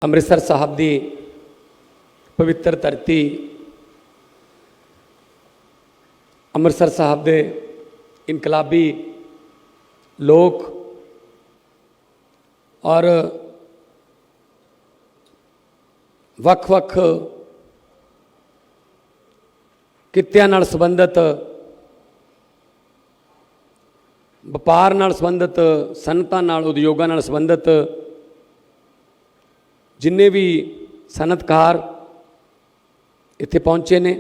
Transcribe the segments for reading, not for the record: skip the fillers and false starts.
ਅੰਮ੍ਰਿਤਸਰ ਸਾਹਿਬ ਦੀ ਪਵਿੱਤਰ ਧਰਤੀ, ਅੰਮ੍ਰਿਤਸਰ ਸਾਹਿਬ ਦੇ ਇਨਕਲਾਬੀ ਲੋਕ और ਵੱਖ-ਵੱਖ ਕਿੱਤਿਆਂ ਨਾਲ ਸੰਬੰਧਿਤ, ਵਪਾਰ ਨਾਲ ਸੰਬੰਧਿਤ, ਸਨਅਤਾਂ ਨਾਲ, ਉਦਯੋਗਾਂ ਨਾਲ ਸੰਬੰਧਿਤ ਜਿੰਨੇ ਵੀ ਸਨਅਤਕਾਰ ਇੱਥੇ ਪਹੁੰਚੇ ਨੇ,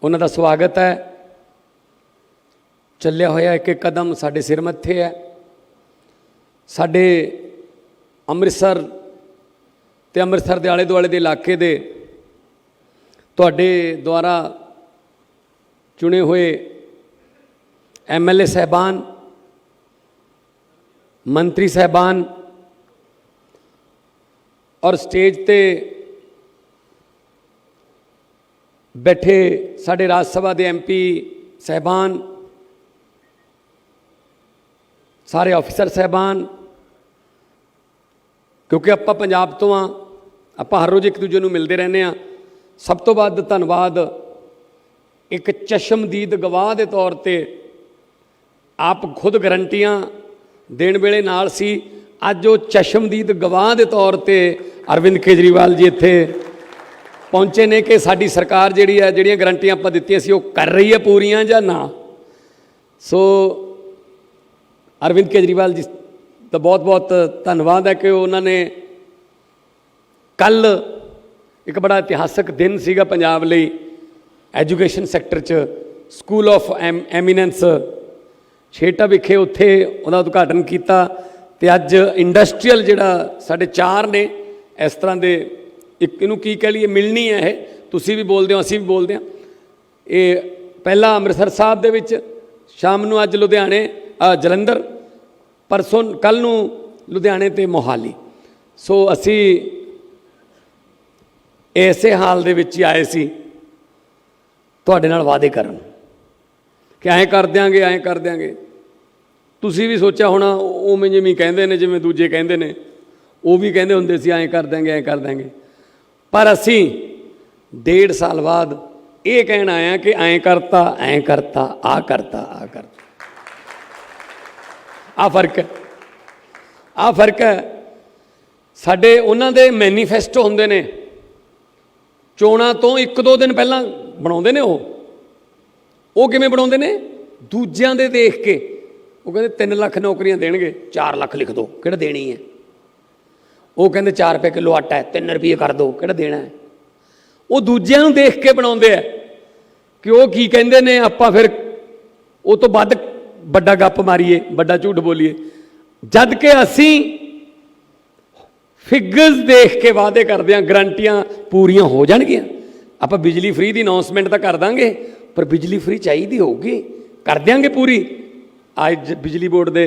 ਉਹਨਾਂ ਦਾ ਸਵਾਗਤ ਹੈ। ਚੱਲਿਆ ਹੋਇਆ ਇੱਕ ਇੱਕ ਕਦਮ ਸਾਡੇ ਸਿਰ ਮੱਥੇ ਹੈ। ਸਾਡੇ ਅੰਮ੍ਰਿਤਸਰ ਤੇ ਅੰਮ੍ਰਿਤਸਰ ਦੇ ਆਲੇ ਦੁਆਲੇ ਦੇ ਇਲਾਕੇ ਦੇ ਤੁਹਾਡੇ ਦੁਆਰਾ ਚੁਣੇ ਹੋਏ MLA ਸਾਹਿਬਾਨ, ਮੰਤਰੀ ਸਾਹਿਬਾਨ ਔਰ ਸਟੇਜ ਤੇ ਬੈਠੇ ਸਾਡੇ ਰਾਜ ਸਭਾ ਦੇ MP ਸਾਹਿਬਾਨ, ਸਾਰੇ ਆਫਿਸਰ ਸਾਹਿਬਾਨ, ਕਿਉਂਕਿ ਆਪਾਂ ਪੰਜਾਬ ਤੋਂ ਹਾਂ, ਆਪਾਂ ਹਰ ਰੋਜ਼ ਇੱਕ ਦੂਜੇ ਨੂੰ ਮਿਲਦੇ ਰਹਿੰਦੇ ਹਾਂ। ਸਭ ਤੋਂ ਵੱਧ ਧੰਨਵਾਦ ਇੱਕ ਚਸ਼ਮਦੀਦ ਗਵਾਹ ਦੇ ਤੌਰ 'ਤੇ, ਆਪ ਖੁਦ ਗਰੰਟੀਆਂ ਦੇਣ ਵੇਲੇ ਨਾਲ ਸੀ। ਅੱਜ ਉਹ ਚਸ਼ਮਦੀਦ ਗਵਾਹ ਦੇ ਤੌਰ 'ਤੇ ਅਰਵਿੰਦ ਕੇਜਰੀਵਾਲ ਜੀ ਇੱਥੇ ਪਹੁੰਚੇ ਨੇ ਕਿ ਸਾਡੀ ਸਰਕਾਰ ਜਿਹੜੀ ਹੈ, ਜਿਹੜੀਆਂ ਗਰੰਟੀਆਂ ਆਪਾਂ ਦਿੱਤੀਆਂ ਸੀ, ਉਹ ਕਰ ਰਹੀ ਹੈ ਪੂਰੀਆਂ ਜਾਂ ਨਾ। ਸੋ ਅਰਵਿੰਦ ਕੇਜਰੀਵਾਲ ਜੀ ਦਾ ਬਹੁਤ ਬਹੁਤ ਧੰਨਵਾਦ ਹੈ ਕਿ ਉਹਨਾਂ ਨੇ ਕੱਲ੍ਹ ਇੱਕ ਬੜਾ ਇਤਿਹਾਸਕ ਦਿਨ ਸੀਗਾ ਪੰਜਾਬ ਲਈ, ਐਜੂਕੇਸ਼ਨ ਸੈਕਟਰ 'ਚ ਸਕੂਲ ਆਫ ਐਮੀਨੈਂਸ ਛੇਟਾ ਵਿਖੇ ਉੱਥੇ ਉਹਦਾ ਉਦਘਾਟਨ ਕੀਤਾ। ਅਤੇ ਅੱਜ ਇੰਡਸਟਰੀਅਲ ਜਿਹੜਾ ਸਾਡੇ 4 ਨੇ ਇਸ ਤਰ੍ਹਾਂ ਦੇ, ਇੱਕ ਇਹਨੂੰ ਕੀ ਕਹਿ ਲਈਏ, ਮਿਲਣੀ ਹੈ ਇਹ, ਤੁਸੀਂ ਵੀ ਬੋਲਦੇ ਹੋ, ਅਸੀਂ ਵੀ ਬੋਲਦੇ ਹਾਂ। ਇਹ ਪਹਿਲਾਂ ਅੰਮ੍ਰਿਤਸਰ ਸਾਹਿਬ ਦੇ ਵਿੱਚ, ਸ਼ਾਮ ਨੂੰ ਅੱਜ ਲੁਧਿਆਣੇ, ਜਲੰਧਰ, ਪਰਸੋਂ ਕੱਲ੍ਹ ਨੂੰ ਲੁਧਿਆਣੇ ਅਤੇ ਮੋਹਾਲੀ। ਸੋ ਅਸੀਂ ਇਸੇ ਹਾਲ ਦੇ ਵਿੱਚ ਹੀ ਆਏ ਸੀ ਤੁਹਾਡੇ ਨਾਲ ਵਾਅਦੇ ਕਰਨ ਕਿ ਐਂ ਕਰ ਦਿਆਂਗੇ, ਐਂ ਕਰ ਦਿਆਂਗੇ। ਤੁਸੀਂ ਵੀ ਸੋਚਿਆ ਹੋਣਾ ਉਵੇਂ ਜਿਵੇਂ ਕਹਿੰਦੇ ਨੇ, ਜਿਵੇਂ ਦੂਜੇ ਕਹਿੰਦੇ ਨੇ, ਉਹ ਵੀ ਕਹਿੰਦੇ ਹੁੰਦੇ ਸੀ ਐਂ ਕਰ ਦਿਆਂਗੇ, ਐਂ ਕਰ ਦਿਆਂਗੇ। ਪਰ ਅਸੀਂ 1.5 ਸਾਲ ਬਾਅਦ ਇਹ ਕਹਿਣ ਆਏ ਹਾਂ ਕਿ ਐਂ ਕਰਤਾ, ਐਂ ਕਰਤਾ, ਆਹ ਕਰਤਾ, ਆਹ ਕਰਤਾ। ਆਹ ਫਰਕ ਹੈ, ਆਹ ਫਰਕ ਹੈ। ਸਾਡੇ ਉਹਨਾਂ ਦੇ ਮੈਨੀਫੈਸਟੋ ਹੁੰਦੇ ਨੇ, ਚੋਣਾਂ ਤੋਂ 1-2 ਦਿਨ ਪਹਿਲਾਂ ਬਣਾਉਂਦੇ ਨੇ। ਉਹ ਕਿਵੇਂ ਬਣਾਉਂਦੇ ਨੇ? ਦੂਜਿਆਂ ਦੇ ਦੇਖ ਕੇ। ਉਹ ਕਹਿੰਦੇ 3 ਲੱਖ ਨੌਕਰੀਆਂ ਦੇਣਗੇ, 4 ਲੱਖ ਲਿਖ ਦਿਓ, ਕਿਹੜਾ ਦੇਣੀ ਹੈ। ਉਹ ਕਹਿੰਦੇ 4 ਰੁਪਏ ਕਿਲੋ ਆਟਾ ਹੈ, 3 ਰੁਪਏ ਕਰ ਦਿਓ, ਕਿਹੜਾ ਦੇਣਾ ਹੈ। ਉਹ ਦੂਜਿਆਂ ਨੂੰ ਦੇਖ ਕੇ ਬਣਾਉਂਦੇ ਆ ਕਿ ਉਹ ਕੀ ਕਹਿੰਦੇ ਨੇ, ਆਪਾਂ ਫਿਰ ਉਹ ਤੋਂ ਵੱਧ ਵੱਡਾ ਗੱਪ ਮਾਰੀਏ, ਵੱਡਾ ਝੂਠ ਬੋਲੀਏ। ਜਦ ਕਿ ਅਸੀਂ ਫਿਗਰਸ ਦੇਖ ਕੇ ਵਾਅਦੇ ਕਰਦੇ ਹਾਂ, ਗਰੰਟੀਆਂ ਪੂਰੀਆਂ ਹੋ ਜਾਣਗੀਆਂ। ਆਪਾਂ ਬਿਜਲੀ ਫ੍ਰੀ ਦੀ ਅਨਾਉਂਸਮੈਂਟ ਤਾਂ ਕਰ ਦਾਂਗੇ, ਪਰ ਬਿਜਲੀ ਫ੍ਰੀ ਚਾਹੀਦੀ ਹੋਊਗੀ, ਕਰ ਦਿਆਂਗੇ ਪੂਰੀ। ਅੱਜ ਬਿਜਲੀ ਬੋਰਡ ਦੇ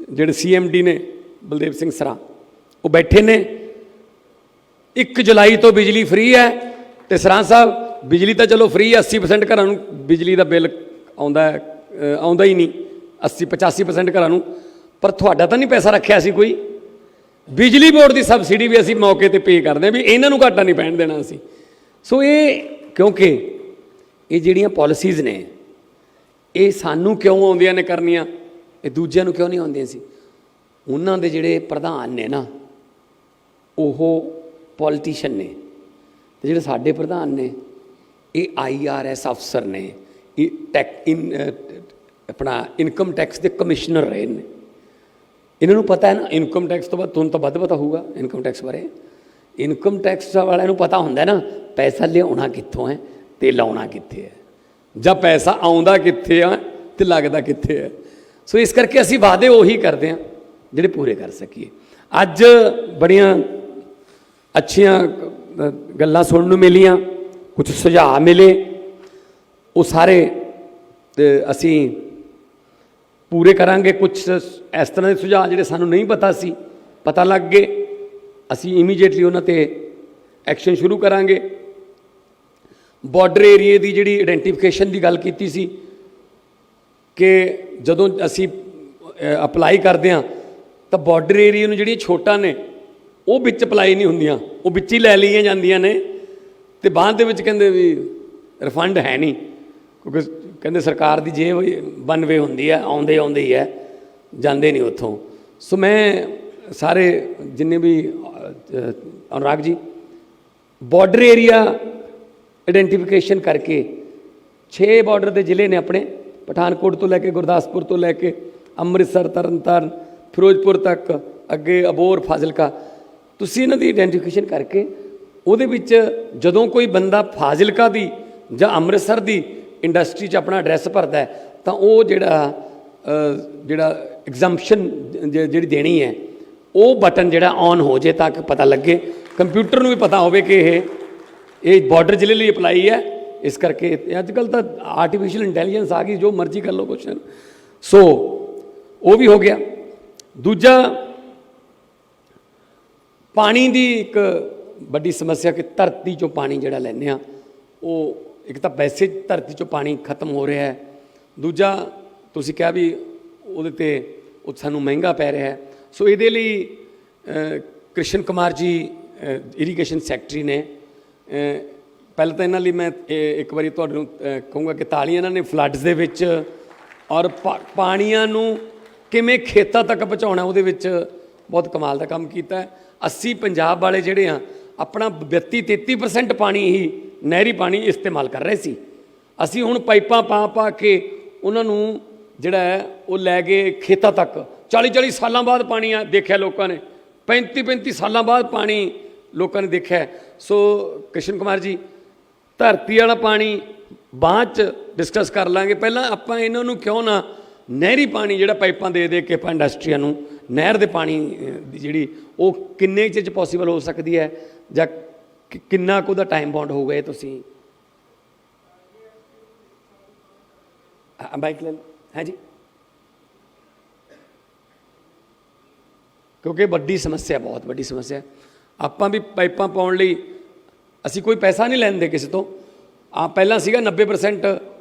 ਜਿਹੜੇ CMD ਨੇ ਬਲਦੇਵ ਸਿੰਘ ਸਰਾ, ਉਹ ਬੈਠੇ ਨੇ। 1 ਜੁਲਾਈ ਤੋਂ ਬਿਜਲੀ ਫ੍ਰੀ ਹੈ। ਅਤੇ ਸਰਾਂ ਸਾਹਿਬ, ਬਿਜਲੀ ਤਾਂ ਚਲੋ ਫ੍ਰੀ ਹੈ, 80% ਘਰਾਂ ਨੂੰ ਬਿਜਲੀ ਦਾ ਬਿੱਲ ਆਉਂਦਾ ਹੀ ਨਹੀਂ, 80-85% ਘਰਾਂ ਨੂੰ। ਪਰ ਤੁਹਾਡਾ ਤਾਂ ਨਹੀਂ ਪੈਸਾ ਰੱਖਿਆ ਸੀ ਕੋਈ? ਬਿਜਲੀ ਬੋਰਡ ਦੀ ਸਬਸਿਡੀ ਵੀ ਅਸੀਂ ਮੌਕੇ 'ਤੇ ਪੇ ਕਰਦੇ ਹਾਂ, ਵੀ ਇਹਨਾਂ ਨੂੰ ਘਾਟਾ ਨਹੀਂ ਪੈਣ ਦੇਣਾ ਅਸੀਂ। ਸੋ ਇਹ, ਕਿਉਂਕਿ ਇਹ ਜਿਹੜੀਆਂ ਪਾਲਿਸੀਜ਼ ਨੇ, ਇਹ ਸਾਨੂੰ ਕਿਉਂ ਆਉਂਦੀਆਂ ਨੇ ਕਰਨੀਆਂ, ਇਹ ਦੂਜਿਆਂ ਨੂੰ ਕਿਉਂ ਨਹੀਂ ਆਉਂਦੀਆਂ ਸੀ? ਉਹਨਾਂ ਦੇ ਜਿਹੜੇ ਪ੍ਰਧਾਨ ਨੇ ਨਾ, ਉਹ ਪੋਲੀਟੀਸ਼ੀਅਨ ਨੇ, ਅਤੇ ਜਿਹੜੇ ਸਾਡੇ ਪ੍ਰਧਾਨ ਨੇ, ਇਹ IRS ਅਫਸਰ ਨੇ, ਇਹ ਆਪਣਾ ਇਨਕਮ ਟੈਕਸ ਦੇ ਕਮਿਸ਼ਨਰ ਰਹੇ ਨੇ। ਇਹਨਾਂ ਨੂੰ ਪਤਾ ਹੈ ਨਾ, ਇਨਕਮ ਟੈਕਸ ਤੋਂ ਬਾਅਦ ਤੁਹਾਨੂੰ ਤਾਂ ਵੱਧ ਪਤਾ ਹੋਊਗਾ ਇਨਕਮ ਟੈਕਸ ਬਾਰੇ। ਇਨਕਮ ਟੈਕਸ ਵਾਲਿਆਂ ਨੂੰ ਪਤਾ ਹੁੰਦਾ ਨਾ, ਪੈਸਾ ਲਿਆਉਣਾ ਕਿੱਥੋਂ ਹੈ ਅਤੇ ਲਾਉਣਾ ਕਿੱਥੇ ਹੈ, ਜਾਂ ਪੈਸਾ ਆਉਂਦਾ ਕਿੱਥੇ ਆ ਅਤੇ ਲੱਗਦਾ ਕਿੱਥੇ ਹੈ। ਸੋ ਇਸ ਕਰਕੇ ਅਸੀਂ ਵਾਅਦੇ ਉਹੀ ਕਰਦੇ ਹਾਂ ਜਿਹੜੇ ਪੂਰੇ ਕਰ ਸਕੀਏ। ਅੱਜ ਬੜੀਆਂ ਅੱਛੀਆਂ ਗੱਲਾਂ ਸੁਣਨ ਨੂੰ ਮਿਲੀਆਂ, ਕੁਝ ਸੁਝਾਅ ਮਿਲੇ, ਉਹ ਸਾਰੇ ਅਸੀਂ ਪੂਰੇ ਕਰਾਂਗੇ। ਕੁਝ ਇਸ ਤਰ੍ਹਾਂ ਦੇ ਸੁਝਾਅ ਜਿਹੜੇ ਸਾਨੂੰ ਨਹੀਂ ਪਤਾ ਸੀ, ਪਤਾ ਲੱਗ ਗਏ, ਅਸੀਂ ਇਮੀਡੀਏਟਲੀ ਉਹਨਾਂ 'ਤੇ ਐਕਸ਼ਨ ਸ਼ੁਰੂ ਕਰਾਂਗੇ। ਬਾਰਡਰ ਏਰੀਏ ਦੀ ਜਿਹੜੀ ਆਈਡੈਂਟੀਫਿਕੇਸ਼ਨ ਦੀ ਗੱਲ ਕੀਤੀ ਸੀ ਕਿ ਜਦੋਂ ਅਸੀਂ ਅਪਲਾਈ ਕਰਦੇ ਹਾਂ ਤਾਂ ਬਾਰਡਰ ਏਰੀਏ ਨੂੰ ਜਿਹੜੀਆਂ ਛੋਟਾਂ ਨੇ ਉਹ ਵਿੱਚ ਅਪਲਾਈ ਨਹੀਂ ਹੁੰਦੀਆਂ, ਉਹ ਵਿੱਚ ਹੀ ਲੈ ਲਈਆਂ ਜਾਂਦੀਆਂ ਨੇ ਤੇ ਬਾਅਦ ਦੇ ਵਿੱਚ ਕਹਿੰਦੇ ਵੀ ਰਿਫੰਡ ਹੈ ਨਹੀਂ, ਕਿਉਂਕਿ ਕਹਿੰਦੇ ਸਰਕਾਰ ਦੀ ਜੇਬ ਵਨ ਵੇ ਹੁੰਦੀ ਹੈ, ਆਉਂਦੇ ਆਉਂਦੇ ਹੀ ਹੈ, ਜਾਂਦੇ ਨਹੀਂ ਉੱਥੋਂ। ਸੋ ਮੈਂ ਸਾਰੇ ਜਿੰਨੇ ਵੀ ਅਨੁਰਾਗ ਜੀ ਬਾਰਡਰ ਏਰੀਆ ਆਈਡੈਂਟੀਫਿਕੇਸ਼ਨ ਕਰਕੇ 6 ਬਾਰਡਰ ਦੇ ਜ਼ਿਲ੍ਹੇ ਨੇ ਆਪਣੇ, ਪਠਾਨਕੋਟ ਤੋਂ ਲੈ ਕੇ ਗੁਰਦਾਸਪੁਰ ਤੋਂ ਲੈ ਕੇ ਅੰਮ੍ਰਿਤਸਰ, ਤਰਨਤਾਰਨ, ਫਿਰੋਜ਼ਪੁਰ ਤੱਕ, ਅੱਗੇ ਅਬੋਹਰ, ਫਾਜ਼ਿਲਕਾ, ਤੁਸੀਂ ਇਹਨਾਂ ਦੀ ਆਈਡੈਂਟੀਫਿਕੇਸ਼ਨ ਕਰਕੇ ਉਹਦੇ ਵਿੱਚ ਜਦੋਂ ਕੋਈ ਬੰਦਾ ਫਾਜ਼ਿਲਕਾ ਦੀ ਜਾਂ ਅੰਮ੍ਰਿਤਸਰ ਦੀ ਇੰਡਸਟਰੀ 'ਚ ਆਪਣਾ ਐਡਰੈਸ ਭਰਦਾ ਹੈ ਤਾਂ ਉਹ ਜਿਹੜਾ ਐਗਜ਼ੰਪਸ਼ਨ ਜਿਹੜੀ ਦੇਣੀ ਹੈ ਉਹ ਬਟਨ ਜਿਹੜਾ ਔਨ ਹੋ ਜੇ ਤਾਂ ਕਿ ਪਤਾ ਲੱਗੇ, ਕੰਪਿਊਟਰ ਨੂੰ ਵੀ ਪਤਾ ਹੋਵੇ ਕਿ ਇਹ ਬਾਰਡਰ ਜ਼ਿਲ੍ਹੇ ਲਈ ਅਪਲਾਈ ਹੈ। ਇਸ ਕਰਕੇ ਅੱਜ ਕੱਲ੍ਹ ਤਾਂ ਆਰਟੀਫਿਸ਼ੀਅਲ ਇੰਟੈਲੀਜੈਂਸ ਆ ਗਈ, ਜੋ ਮਰਜ਼ੀ ਕਰ ਲਓ ਕੁਐਸਚਨ। ਸੋ ਉਹ ਵੀ ਹੋ ਗਿਆ। ਦੂਜਾ, ਪਾਣੀ ਦੀ ਇੱਕ ਵੱਡੀ ਸਮੱਸਿਆ ਕਿ ਧਰਤੀ 'ਚੋਂ ਪਾਣੀ ਜਿਹੜਾ ਲੈਂਦੇ ਹਾਂ ਉਹ ਇੱਕ ਤਾਂ ਵੈਸੇ ਧਰਤੀ 'ਚੋਂ ਪਾਣੀ ਖਤਮ ਹੋ ਰਿਹਾ ਹੈ, ਦੂਜਾ ਤੁਸੀਂ ਕਿਹਾ ਵੀ ਉਹਦੇ 'ਤੇ ਉਹ ਸਾਨੂੰ ਮਹਿੰਗਾ ਪੈ ਰਿਹਾ ਹੈ। ਸੋ ਇਹਦੇ ਲਈ ਕ੍ਰਿਸ਼ਨ ਕੁਮਾਰ ਜੀ ਇਰੀਗੇਸ਼ਨ ਸੈਕਟਰੀ ਨੇ, ਪਹਿਲਾਂ ਤਾਂ ਇਹਨਾਂ ਲਈ ਮੈਂ ਇੱਕ ਵਾਰੀ ਤੁਹਾਨੂੰ ਕਹੂੰਗਾ ਕਿ ਤਾਲੀਆਂ ਇਹਨਾਂ ਨੇ ਫਲੱਡਸ ਦੇ ਵਿੱਚ ਔਰ ਪਾਣੀਆਂ ਨੂੰ ਕਿਵੇਂ ਖੇਤਾਂ ਤੱਕ ਪਹੁੰਚਾਉਣਾ ਉਹਦੇ ਵਿੱਚ ਬਹੁਤ ਕਮਾਲ ਦਾ ਕੰਮ ਕੀਤਾ ਹੈ। 80 ਪੰਜਾਬ ਵਾਲੇ ਜਿਹੜੇ ਆ ਆਪਣਾ 32-33% ਪਾਣੀ ਹੀ ਨਹਿਰੀ ਪਾਣੀ ਇਸਤੇਮਾਲ ਕਰ ਰਹੇ ਸੀ। ਅਸੀਂ ਹੁਣ ਪਾਈਪਾਂ ਪਾ ਕੇ ਉਹਨਾਂ ਨੂੰ ਜਿਹੜਾ ਹੈ ਉਹ ਲੈ ਗਏ ਖੇਤਾਂ ਤੱਕ। 40-40 ਸਾਲਾਂ ਬਾਅਦ ਪਾਣੀ ਦੇਖਿਆ ਲੋਕਾਂ ਨੇ, 35-35 ਸਾਲਾਂ ਬਾਅਦ ਪਾਣੀ ਲੋਕਾਂ ਨੇ ਦੇਖਿਆ। ਸੋ ਕ੍ਰਿਸ਼ਨ ਕੁਮਾਰ ਜੀ, ਧਰਤੀ ਵਾਲਾ ਪਾਣੀ ਬਾਅਦ 'ਚ ਡਿਸਕਸ ਕਰ ਲਾਂਗੇ, ਪਹਿਲਾਂ ਆਪਾਂ ਇਹਨਾਂ ਨੂੰ ਕਿਉਂ ਨਾ ਨਹਿਰੀ ਪਾਣੀ ਜਿਹੜਾ ਪਾਈਪਾਂ ਦੇ ਕੇ ਆਪਾਂ ਇੰਡਸਟਰੀਆਂ ਨੂੰ ਨਹਿਰ ਦੇ ਪਾਣੀ ਦੀ ਜਿਹੜੀ ਉਹ ਕਿੰਨੇ ਚਿਰ 'ਚ ਪੋਸੀਬਲ ਹੋ ਸਕਦੀ ਹੈ ਜਾਂ ਕਿੰਨਾ ਕੁ ਉਹਦਾ ਟਾਈਮ ਬਾਉਂਡ ਹੋਊਗਾ? ਇਹ ਤੁਸੀਂ ਬਾਈਕ ਲੈ ਲਓ। ਹਾਂਜੀ, ਕਿਉਂਕਿ ਵੱਡੀ ਸਮੱਸਿਆ, ਬਹੁਤ ਵੱਡੀ ਸਮੱਸਿਆ। ਆਪਾਂ ਵੀ ਪਾਈਪਾਂ ਪਾਉਣ ਲਈ ਅਸੀਂ ਕੋਈ ਪੈਸਾ ਨਹੀਂ ਲੈਂਦੇ ਕਿਸੇ ਤੋਂ। ਪਹਿਲਾਂ ਸੀਗਾ 90%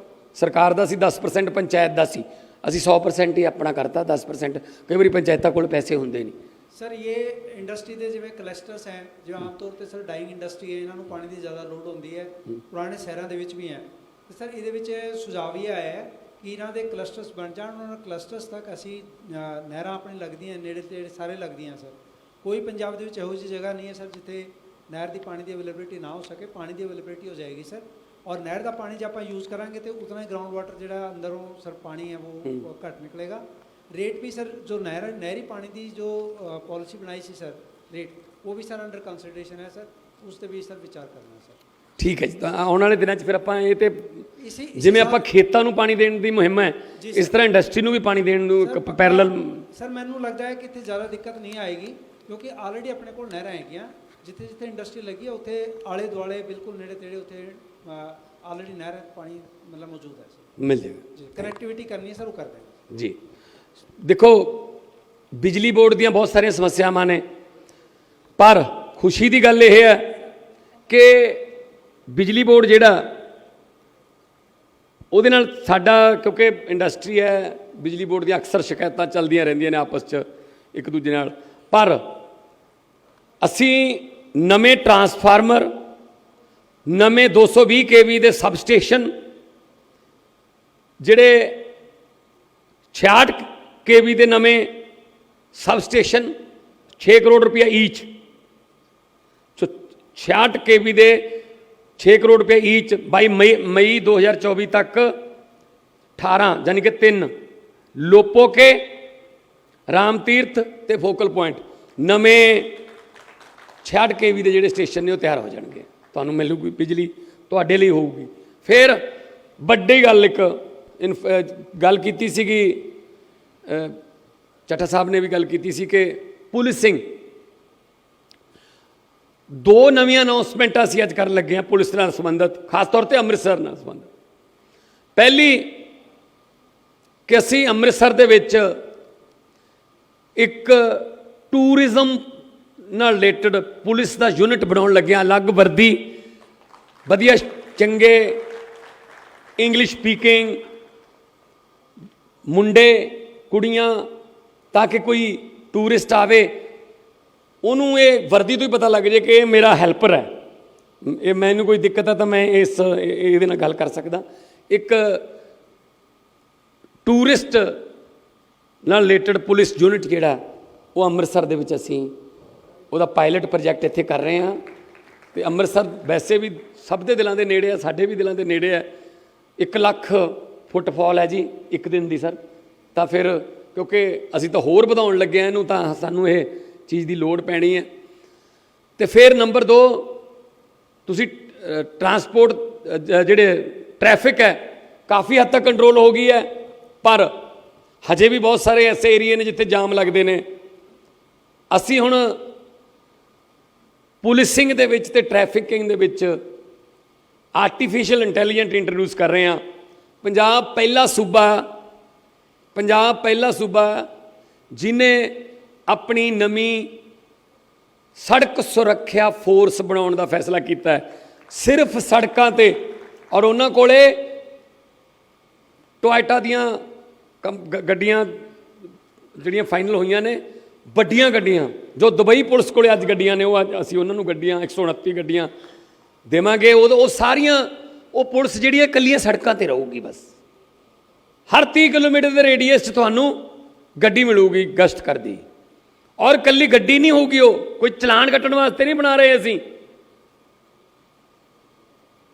ਸਰਕਾਰ ਦਾ ਸੀ, 10% ਪੰਚਾਇਤ ਦਾ ਸੀ। ਅਸੀਂ 100% ਹੀ ਆਪਣਾ ਕਰਤਾ, 10% ਕਈ ਵਾਰੀ ਪੰਚਾਇਤਾਂ ਕੋਲ ਪੈਸੇ ਹੁੰਦੇ ਨਹੀਂ। ਸਰ ਇਹ ਇੰਡਸਟਰੀ ਦੇ ਜਿਵੇਂ ਕਲਸਟਰਸ ਹੈ, ਜਿਵੇਂ ਆਮ ਤੌਰ ਤੇ ਸਰ ਡਾਈਂਗ ਇੰਡਸਟਰੀ ਹੈ, ਇਹਨਾਂ ਨੂੰ ਪਾਣੀ ਦੀ ਜ਼ਿਆਦਾ ਲੋੜ ਹੁੰਦੀ ਹੈ, ਪੁਰਾਣੇ ਸ਼ਹਿਰਾਂ ਦੇ ਵਿੱਚ ਵੀ ਹੈ। ਤੇ ਸਰ ਇਹਦੇ ਵਿੱਚ ਸੁਝਾਅ ਇਹ ਆਇਆ ਹੈ ਕਿ ਇਹਨਾਂ ਦੇ ਕਲਸਟਰਸ ਬਣ ਜਾਣ, ਉਹਨਾਂ ਕਲਸਟਰਸ ਤੱਕ ਅਸੀਂ ਨਹਿਰਾਂ ਆਪਣੀ ਲੱਗਦੀਆਂ ਨੇੜੇ ਤੇੜੇ ਸਾਰੇ ਲੱਗਦੀਆਂ। ਸਰ ਕੋਈ ਪੰਜਾਬ ਦੇ ਵਿੱਚ ਇਹੋ ਜਿਹੀ ਜਗ੍ਹਾ ਨਹੀਂ ਹੈ ਸਰ ਜਿੱਥੇ ਨਹਿਰ ਦੀ ਪਾਣੀ ਦੀ ਅਵੇਲੇਬਿਲਿਟੀ ਨਾ ਹੋ ਸਕੇ। ਪਾਣੀ ਦੀ ਅਵੇਲੇਬਿਲਿਟੀ ਹੋ ਜਾਏਗੀ ਸਰ, ਔਰ ਨਹਿਰ ਦਾ ਪਾਣੀ ਜੇ ਆਪਾਂ ਯੂਜ਼ ਕਰਾਂਗੇ ਤਾਂ ਉਤਨਾ ਹੀ ਗਰਾਊਂਡ ਵਾਟਰ ਜਿਹੜਾ ਅੰਦਰੋਂ ਸਰ ਪਾਣੀ ਹੈ ਉਹ ਘੱਟ ਨਿਕਲੇਗਾ। रेट भी सर जो नहरी पानी की जो पॉलिसी बनाई सी सर रेट वो भी सर अंडर कंसिडरेशन है सर, उस पर भी सर विचार करना सर। ठीक है जी, तो आने वाले दिनों फिर ਆਪਾਂ ਇਹ ਤੇ ਜਿਵੇਂ ਆਪਾਂ ਖੇਤਾਂ ਨੂੰ ਪਾਣੀ ਦੇਣ ਦੀ ਮੁਹਿੰਮ ਹੈ ਇਸ ਤਰ੍ਹਾਂ ਇੰਡਸਟਰੀ ਨੂੰ ਵੀ ਪਾਣੀ ਦੇਣ ਨੂੰ ਪੈਰਲਲ। ਸਰ ਮੈਨੂੰ ਲੱਗਦਾ ਹੈ ਕਿ ਇੱਥੇ ਜ਼ਿਆਦਾ ਦਿੱਕਤ ਨਹੀਂ ਆਏਗੀ ਕਿਉਂਕਿ ਆਲਰੇਡੀ ਆਪਣੇ ਕੋਲ ਨਹਿਰਾਂ ਹੈਗੀਆਂ, ਜਿੱਥੇ ਜਿੱਥੇ ਇੰਡਸਟਰੀ ਲੱਗੀ ਹੈ ਉੱਥੇ ਆਲੇ ਦੁਆਲੇ ਬਿਲਕੁਲ ਨੇੜੇ ਤੇੜੇ ਉੱਥੇ ਆਲਰੇਡੀ ਨਹਿਰ ਪਾਣੀ ਮਤਲਬ ਮੌਜੂਦ ਹੈ ਸਰ, ਮਿਲ ਜਾਏਗਾ ਜੀ। ਕਨੈਕਟੀਵਿਟੀ ਕਰਨੀ ਹੈ ਸਰ, ਉਹ ਕਰ ਦੇंगे ਜੀ। ਦੇਖੋ ਬਿਜਲੀ ਬੋਰਡ ਦੀਆਂ ਬਹੁਤ ਸਾਰੀਆਂ ਸਮੱਸਿਆਵਾਂ ਨੇ, ਪਰ ਖੁਸ਼ੀ ਦੀ ਗੱਲ ਇਹ ਹੈ ਕਿ ਬਿਜਲੀ ਬੋਰਡ ਜਿਹੜਾ ਉਹਦੇ ਨਾਲ ਸਾਡਾ, ਕਿਉਂਕਿ ਇੰਡਸਟਰੀ ਹੈ, ਬਿਜਲੀ ਬੋਰਡ ਦੀਆਂ ਅਕਸਰ ਸ਼ਿਕਾਇਤਾਂ ਚੱਲਦੀਆਂ ਰਹਿੰਦੀਆਂ ਨੇ ਆਪਸ 'ਚ ਇੱਕ ਦੂਜੇ ਨਾਲ, ਪਰ ਅਸੀਂ ਨਵੇਂ ਟਰਾਂਸਫਾਰਮਰ, ਨਵੇਂ 220 kV ਦੇ ਸਬ ਸਟੇਸ਼ਨ, ਜਿਹੜੇ 66 kV ਦੇ ਨਵੇਂ ਸਬ ਸਟੇਸ਼ਨ 6 ਕਰੋੜ ਰੁਪਇਆ ਈਚ, 66 kV ਦੇ 6 ਕਰੋੜ ਰੁਪਏ ਈਚ ਬਾਈ ਮਈ 2024 ਤੱਕ 18 ਯਾਨੀ ਕਿ 3 ਲੋਪੋਕੇ, ਰਾਮ ਤੀਰਥ ਤੇ ਫੋਕਲ ਪੁਆਇੰਟ ਨਵੇਂ 66 kV ਦੇ ਜਿਹੜੇ ਸਟੇਸ਼ਨ ਨੇ ਉਹ ਤਿਆਰ ਹੋ ਜਾਣਗੇ। ਤੁਹਾਨੂੰ ਮਿਲੂਗੀ ਬਿਜਲੀ, ਤੁਹਾਡੇ ਲਈ ਹੋਊਗੀ। ਫਿਰ ਵੱਡੀ ਗੱਲ ਇੱਕ ਗੱਲ ਕੀਤੀ ਸੀਗੀ, ਚੱਠਾ ਸਾਹਿਬ ਨੇ ਵੀ ਗੱਲ ਕੀਤੀ ਸੀ ਕਿ ਪੁਲਿਸਿੰਗ, 2 ਨਵੀਆਂ ਅਨਾਉਂਸਮੈਂਟਾਂ ਅਸੀਂ ਅੱਜ ਕਰਨ ਲੱਗੇ ਹਾਂ ਪੁਲਿਸ ਨਾਲ ਸੰਬੰਧਿਤ, ਖਾਸ ਤੌਰ ਤੇ ਅੰਮ੍ਰਿਤਸਰ ਨਾਲ ਸੰਬੰਧਿਤ। ਪਹਿਲੀ ਕਿ ਅਸੀਂ ਅੰਮ੍ਰਿਤਸਰ ਦੇ ਵਿੱਚ ਇੱਕ ਟੂਰਿਜ਼ਮ ਨਾਲ ਰਿਲੇਟਡ ਪੁਲਿਸ ਦਾ ਯੂਨਿਟ ਬਣਾਉਣ ਲੱਗੇ ਹਾਂ, ਅਲੱਗ ਵਰਦੀ, ਵਧੀਆ ਚੰਗੇ ਇੰਗਲਿਸ਼ ਸਪੀਕਿੰਗ ਮੁੰਡੇ ਕੁੜੀਆਂ, ਤਾਂ ਕਿ ਕੋਈ ਟੂਰਿਸਟ ਆਵੇ ਉਹਨੂੰ ਇਹ ਵਰਦੀ ਤੋਂ ਹੀ ਪਤਾ ਲੱਗ ਜੇ ਕਿ ਇਹ ਮੇਰਾ ਹੈਲਪਰ ਹੈ, ਇਹ ਮੈਨੂੰ ਕੋਈ ਦਿੱਕਤ ਹੈ ਤਾਂ ਮੈਂ ਇਹਦੇ ਨਾਲ ਗੱਲ ਕਰ ਸਕਦਾ। ਇੱਕ ਟੂਰਿਸਟ ਨਾਲ ਰਿਲੇਟਡ ਪੁਲਿਸ ਯੂਨਿਟ ਜਿਹੜਾ ਉਹ ਅੰਮ੍ਰਿਤਸਰ ਦੇ ਵਿੱਚ ਅਸੀਂ ਉਹਦਾ ਪਾਇਲਟ ਪ੍ਰੋਜੈਕਟ ਇੱਥੇ ਕਰ ਰਹੇ ਹਾਂ। ਅਤੇ ਅੰਮ੍ਰਿਤਸਰ ਵੈਸੇ ਵੀ ਸਭ ਦੇ ਦਿਲਾਂ ਦੇ ਨੇੜੇ ਆ, ਸਾਡੇ ਵੀ ਦਿਲਾਂ ਦੇ ਨੇੜੇ ਹੈ। 1 ਲੱਖ ਫੁੱਟਫਾਲ ਹੈ ਜੀ ਇੱਕ ਦਿਨ ਦੀ ਸਰ। ਤਾਂ ਫਿਰ ਕਿਉਂਕਿ ਅਸੀਂ ਤਾਂ ਹੋਰ ਵਧਾਉਣ ਲੱਗੇ ਹਾਂ ਇਹਨੂੰ, ਤਾਂ ਸਾਨੂੰ ਇਹ ਚੀਜ਼ ਦੀ ਲੋੜ ਪੈਣੀ ਹੈ। ਅਤੇ ਫਿਰ ਨੰਬਰ 2, ਤੁਸੀਂ ਟਰਾਂਸਪੋਰਟ ਜਿਹੜੇ ਟ੍ਰੈਫਿਕ ਹੈ ਕਾਫੀ ਹੱਦ ਤੱਕ ਕੰਟਰੋਲ ਹੋ ਗਈ ਹੈ, ਪਰ ਹਜੇ ਵੀ ਬਹੁਤ ਸਾਰੇ ਐਸੇ ਏਰੀਏ ਨੇ ਜਿੱਥੇ ਜਾਮ ਲੱਗਦੇ ਨੇ। ਅਸੀਂ ਹੁਣ ਪੁਲਿਸਿੰਗ ਦੇ ਵਿੱਚ ਅਤੇ ਟ੍ਰੈਫਿਕਿੰਗ ਦੇ ਵਿੱਚ ਆਰਟੀਫਿਸ਼ੀਅਲ ਇੰਟੈਲੀਜੈਂਟ ਇੰਟਰੋਡਿਊਸ ਕਰ ਰਹੇ ਹਾਂ। ਪੰਜਾਬ ਪਹਿਲਾ ਸੂਬਾ ਜਿਹਨੇ ਆਪਣੀ ਨਵੀਂ ਸੜਕ ਸੁਰੱਖਿਆ ਫੋਰਸ ਬਣਾਉਣ ਦਾ ਫੈਸਲਾ ਕੀਤਾ ਹੈ, ਸਿਰਫ ਸੜਕਾਂ 'ਤੇ। ਔਰ ਉਹਨਾਂ ਕੋਲੇ ਟੋਇਟਾ ਦੀਆਂ ਗੱਡੀਆਂ ਜਿਹੜੀਆਂ ਫਾਈਨਲ ਹੋਈਆਂ ਨੇ, ਵੱਡੀਆਂ ਗੱਡੀਆਂ ਜੋ ਦੁਬਈ ਪੁਲਿਸ ਕੋਲੇ ਅੱਜ ਗੱਡੀਆਂ ਨੇ, ਉਹ ਅੱਜ ਅਸੀਂ ਉਹਨਾਂ ਨੂੰ ਗੱਡੀਆਂ 129 ਗੱਡੀਆਂ ਦੇਵਾਂਗੇ। ਉਹ ਸਾਰੀਆਂ ਉਹ ਪੁਲਿਸ ਜਿਹੜੀ ਹੈ ਇਕੱਲੀਆਂ ਸੜਕਾਂ 'ਤੇ ਰਹੂਗੀ। ਬਸ ਹਰ 30 ਕਿਲੋਮੀਟਰ ਦੇ ਰੇਡੀਅਸ 'ਚ ਤੁਹਾਨੂੰ ਗੱਡੀ ਮਿਲੂਗੀ ਗਸ਼ਤ ਕਰਦੀ। ਔਰ ਇਕੱਲੀ ਗੱਡੀ ਨਹੀਂ ਹੋਊਗੀ, ਉਹ ਕੋਈ ਚਲਾਨ ਕੱਟਣ ਵਾਸਤੇ ਨਹੀਂ ਬਣਾ ਰਹੇ ਅਸੀਂ।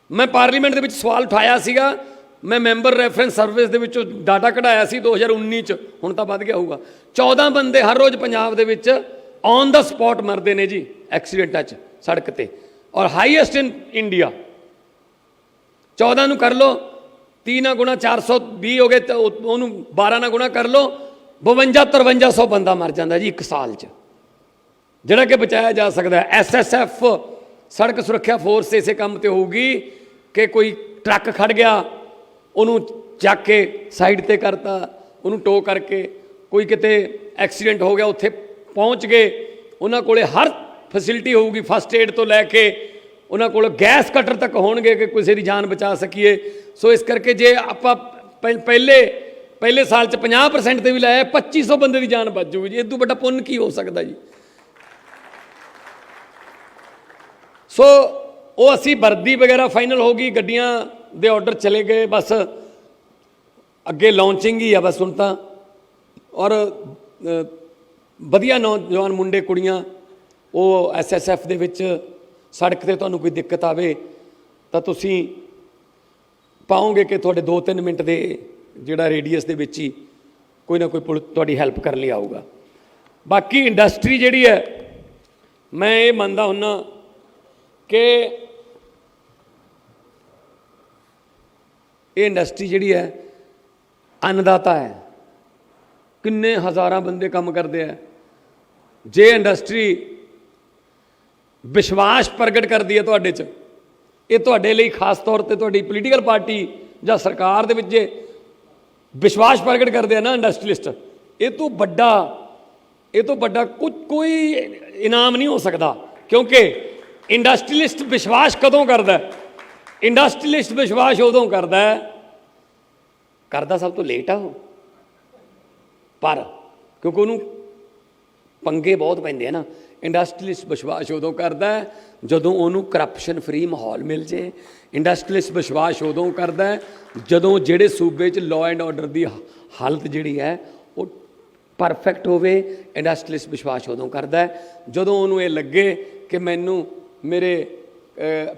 ਮੈਂ ਪਾਰਲੀਮੈਂਟ ਦੇ ਵਿੱਚ ਸਵਾਲ ਉਠਾਇਆ ਸੀਗਾ, ਮੈਂ ਮੈਂਬਰ ਰੈਫਰੈਂਸ ਸਰਵਿਸ ਦੇ ਵਿੱਚੋਂ ਡਾਟਾ ਕਢਾਇਆ ਸੀ 2019 'ਚ, ਹੁਣ ਤਾਂ ਵੱਧ ਗਿਆ ਹੋਊਗਾ। 14 ਬੰਦੇ ਹਰ ਰੋਜ਼ ਪੰਜਾਬ ਦੇ ਵਿੱਚ ਔਨ ਦਾ ਸਪੌਟ ਮਰਦੇ ਨੇ ਜੀ ਐਕਸੀਡੈਂਟਾਂ 'ਚ ਸੜਕ 'ਤੇ, ਔਰ ਹਾਈਐਸਟ ਇਨ ਇੰਡੀਆ। 14 ਨੂੰ ਕਰ ਲਓ, 30 ਨਾਲ ਗੁਣਾ 420 ਹੋ ਗਏ, ਤਾਂ ਉਹਨੂੰ 12 ਨਾਲ ਗੁਣਾ ਕਰ ਲਓ, 52-5300 ਬੰਦਾ ਮਰ ਜਾਂਦਾ ਜੀ ਇੱਕ ਸਾਲ 'ਚ, ਜਿਹੜਾ ਕਿ ਬਚਾਇਆ ਜਾ ਸਕਦਾ। SSF ਸੜਕ ਸੁਰੱਖਿਆ ਫੋਰਸ ਇਸੇ ਕੰਮ 'ਤੇ ਹੋਊਗੀ ਕਿ ਕੋਈ ਟਰੱਕ ਖੜ ਗਿਆ, ਉਹਨੂੰ ਚੱਕ ਕੇ ਸਾਈਡ 'ਤੇ ਕਰਤਾ, ਉਹਨੂੰ ਟੋ ਕਰਕੇ, ਕੋਈ ਕਿਤੇ ਐਕਸੀਡੈਂਟ ਹੋ ਗਿਆ ਉੱਥੇ ਪਹੁੰਚ ਗਏ, ਉਹਨਾਂ ਕੋਲੇ ਹਰ ਫੈਸਿਲਿਟੀ ਹੋਊਗੀ, ਫਸਟ ਏਡ ਤੋਂ ਲੈ ਕੇ ਉਹਨਾਂ ਕੋਲ ਗੈਸ ਕਟਰ ਤੱਕ ਹੋਣਗੇ ਕਿ ਕਿਸੇ ਦੀ ਜਾਨ ਬਚਾ ਸਕੀਏ। ਸੋ ਇਸ ਕਰਕੇ ਜੇ ਆਪਾਂ ਪਹਿਲੇ ਸਾਲ 'ਚ 50% 'ਤੇ ਵੀ ਲਾਇਆ, 2500 ਬੰਦੇ ਦੀ ਜਾਨ ਬਚ ਜੂਗੀ ਜੀ। ਇਹ ਤੋਂ ਵੱਡਾ ਪੁੰਨ ਕੀ ਹੋ ਸਕਦਾ ਜੀ। ਸੋ ਉਹ ਅਸੀਂ ਵਰਦੀ ਵਗੈਰਾ ਫਾਈਨਲ ਹੋ ਗਈ, ਗੱਡੀਆਂ ਦੇ ਆਰਡਰ ਚਲੇ ਗਏ, ਬਸ ਅੱਗੇ ਲਾਂਚਿੰਗ ਹੀ ਆ ਬਸ ਹੁਣ ਤਾਂ। ਔਰ ਵਧੀਆ ਨੌਜਵਾਨ ਮੁੰਡੇ ਕੁੜੀਆਂ ਉਹ SSF ਦੇ ਵਿੱਚ ਸੜਕ 'ਤੇ ਤੁਹਾਨੂੰ ਕੋਈ ਦਿੱਕਤ ਆਵੇ ਤਾਂ ਤੁਸੀਂ ਪਾਓਗੇ ਕਿ ਤੁਹਾਡੇ 2-3 ਮਿੰਟ ਦੇ ਜਿਹੜਾ ਰੇਡੀਅਸ ਦੇ ਵਿੱਚ ਹੀ ਕੋਈ ਨਾ ਕੋਈ ਪੁਲਿਸ ਤੁਹਾਡੀ ਹੈਲਪ ਕਰਨ ਲਈ ਆਊਗਾ। ਬਾਕੀ ਇੰਡਸਟਰੀ ਜਿਹੜੀ ਹੈ, ਮੈਂ ਇਹ ਮੰਨਦਾ ਹੁੰਦਾ ਕਿ ਇਹ ਇੰਡਸਟਰੀ ਜਿਹੜੀ ਹੈ ਅੰਨਦਾਤਾ ਹੈ, ਕਿੰਨੇ ਹਜ਼ਾਰਾਂ ਬੰਦੇ ਕੰਮ ਕਰਦੇ ਆ। ਜੇ ਇੰਡਸਟਰੀ ਵਿਸ਼ਵਾਸ ਪ੍ਰਗਟ ਕਰਦੀ ਹੈ ਤੁਹਾਡੇ 'ਚ, ਇਹ ਤੁਹਾਡੇ ਲਈ ਖਾਸ ਤੌਰ 'ਤੇ ਤੁਹਾਡੀ ਪੋਲੀਟੀਕਲ ਪਾਰਟੀ ਜਾਂ ਸਰਕਾਰ ਦੇ ਵਿੱਚ ਜੇ ਵਿਸ਼ਵਾਸ ਪ੍ਰਗਟ ਕਰਦੇ ਆ ਨਾ ਇੰਡਸਟਰੀਲਿਸਟ, ਇਹ ਤੋਂ ਵੱਡਾ ਕੋਈ ਇਨਾਮ ਨਹੀਂ ਹੋ ਸਕਦਾ। ਕਿਉਂਕਿ ਇੰਡਸਟਰੀਲਿਸਟ ਵਿਸ਼ਵਾਸ ਕਦੋਂ ਕਰਦਾ? ਇੰਡਸਟਰੀਲਿਸਟ ਵਿਸ਼ਵਾਸ ਉਦੋਂ ਕਰਦਾ ਸਭ ਤੋਂ ਲੇਟ ਆ ਉਹ, ਪਰ ਕਿਉਂਕਿ ਉਹਨੂੰ ਪੰਗੇ ਬਹੁਤ ਪੈਂਦੇ ਆ ਨਾ। ਇੰਡਸਟਰੀਲਿਸਟ ਵਿਸ਼ਵਾਸ ਉਦੋਂ ਕਰਦਾ ਜਦੋਂ ਉਹਨੂੰ ਕਰਪਸ਼ਨ ਫਰੀ ਮਾਹੌਲ ਮਿਲ ਜੇ। ਇੰਡਸਟਰੀਲਿਸਟ ਵਿਸ਼ਵਾਸ ਉਦੋਂ ਕਰਦਾ ਜਦੋਂ ਜਿਹੜੇ ਸੂਬੇ 'ਚ ਲਾਅ ਐਂਡ ਆਰਡਰ ਦੀ ਹਾਲਤ ਜਿਹੜੀ ਹੈ ਉਹ ਪਰਫੈਕਟ ਹੋਵੇ। ਇੰਡਸਟਰੀਲਿਸਟ ਵਿਸ਼ਵਾਸ ਉਦੋਂ ਕਰਦਾ ਜਦੋਂ ਉਹਨੂੰ ਇਹ ਲੱਗੇ ਕਿ ਮੈਨੂੰ ਮੇਰੇ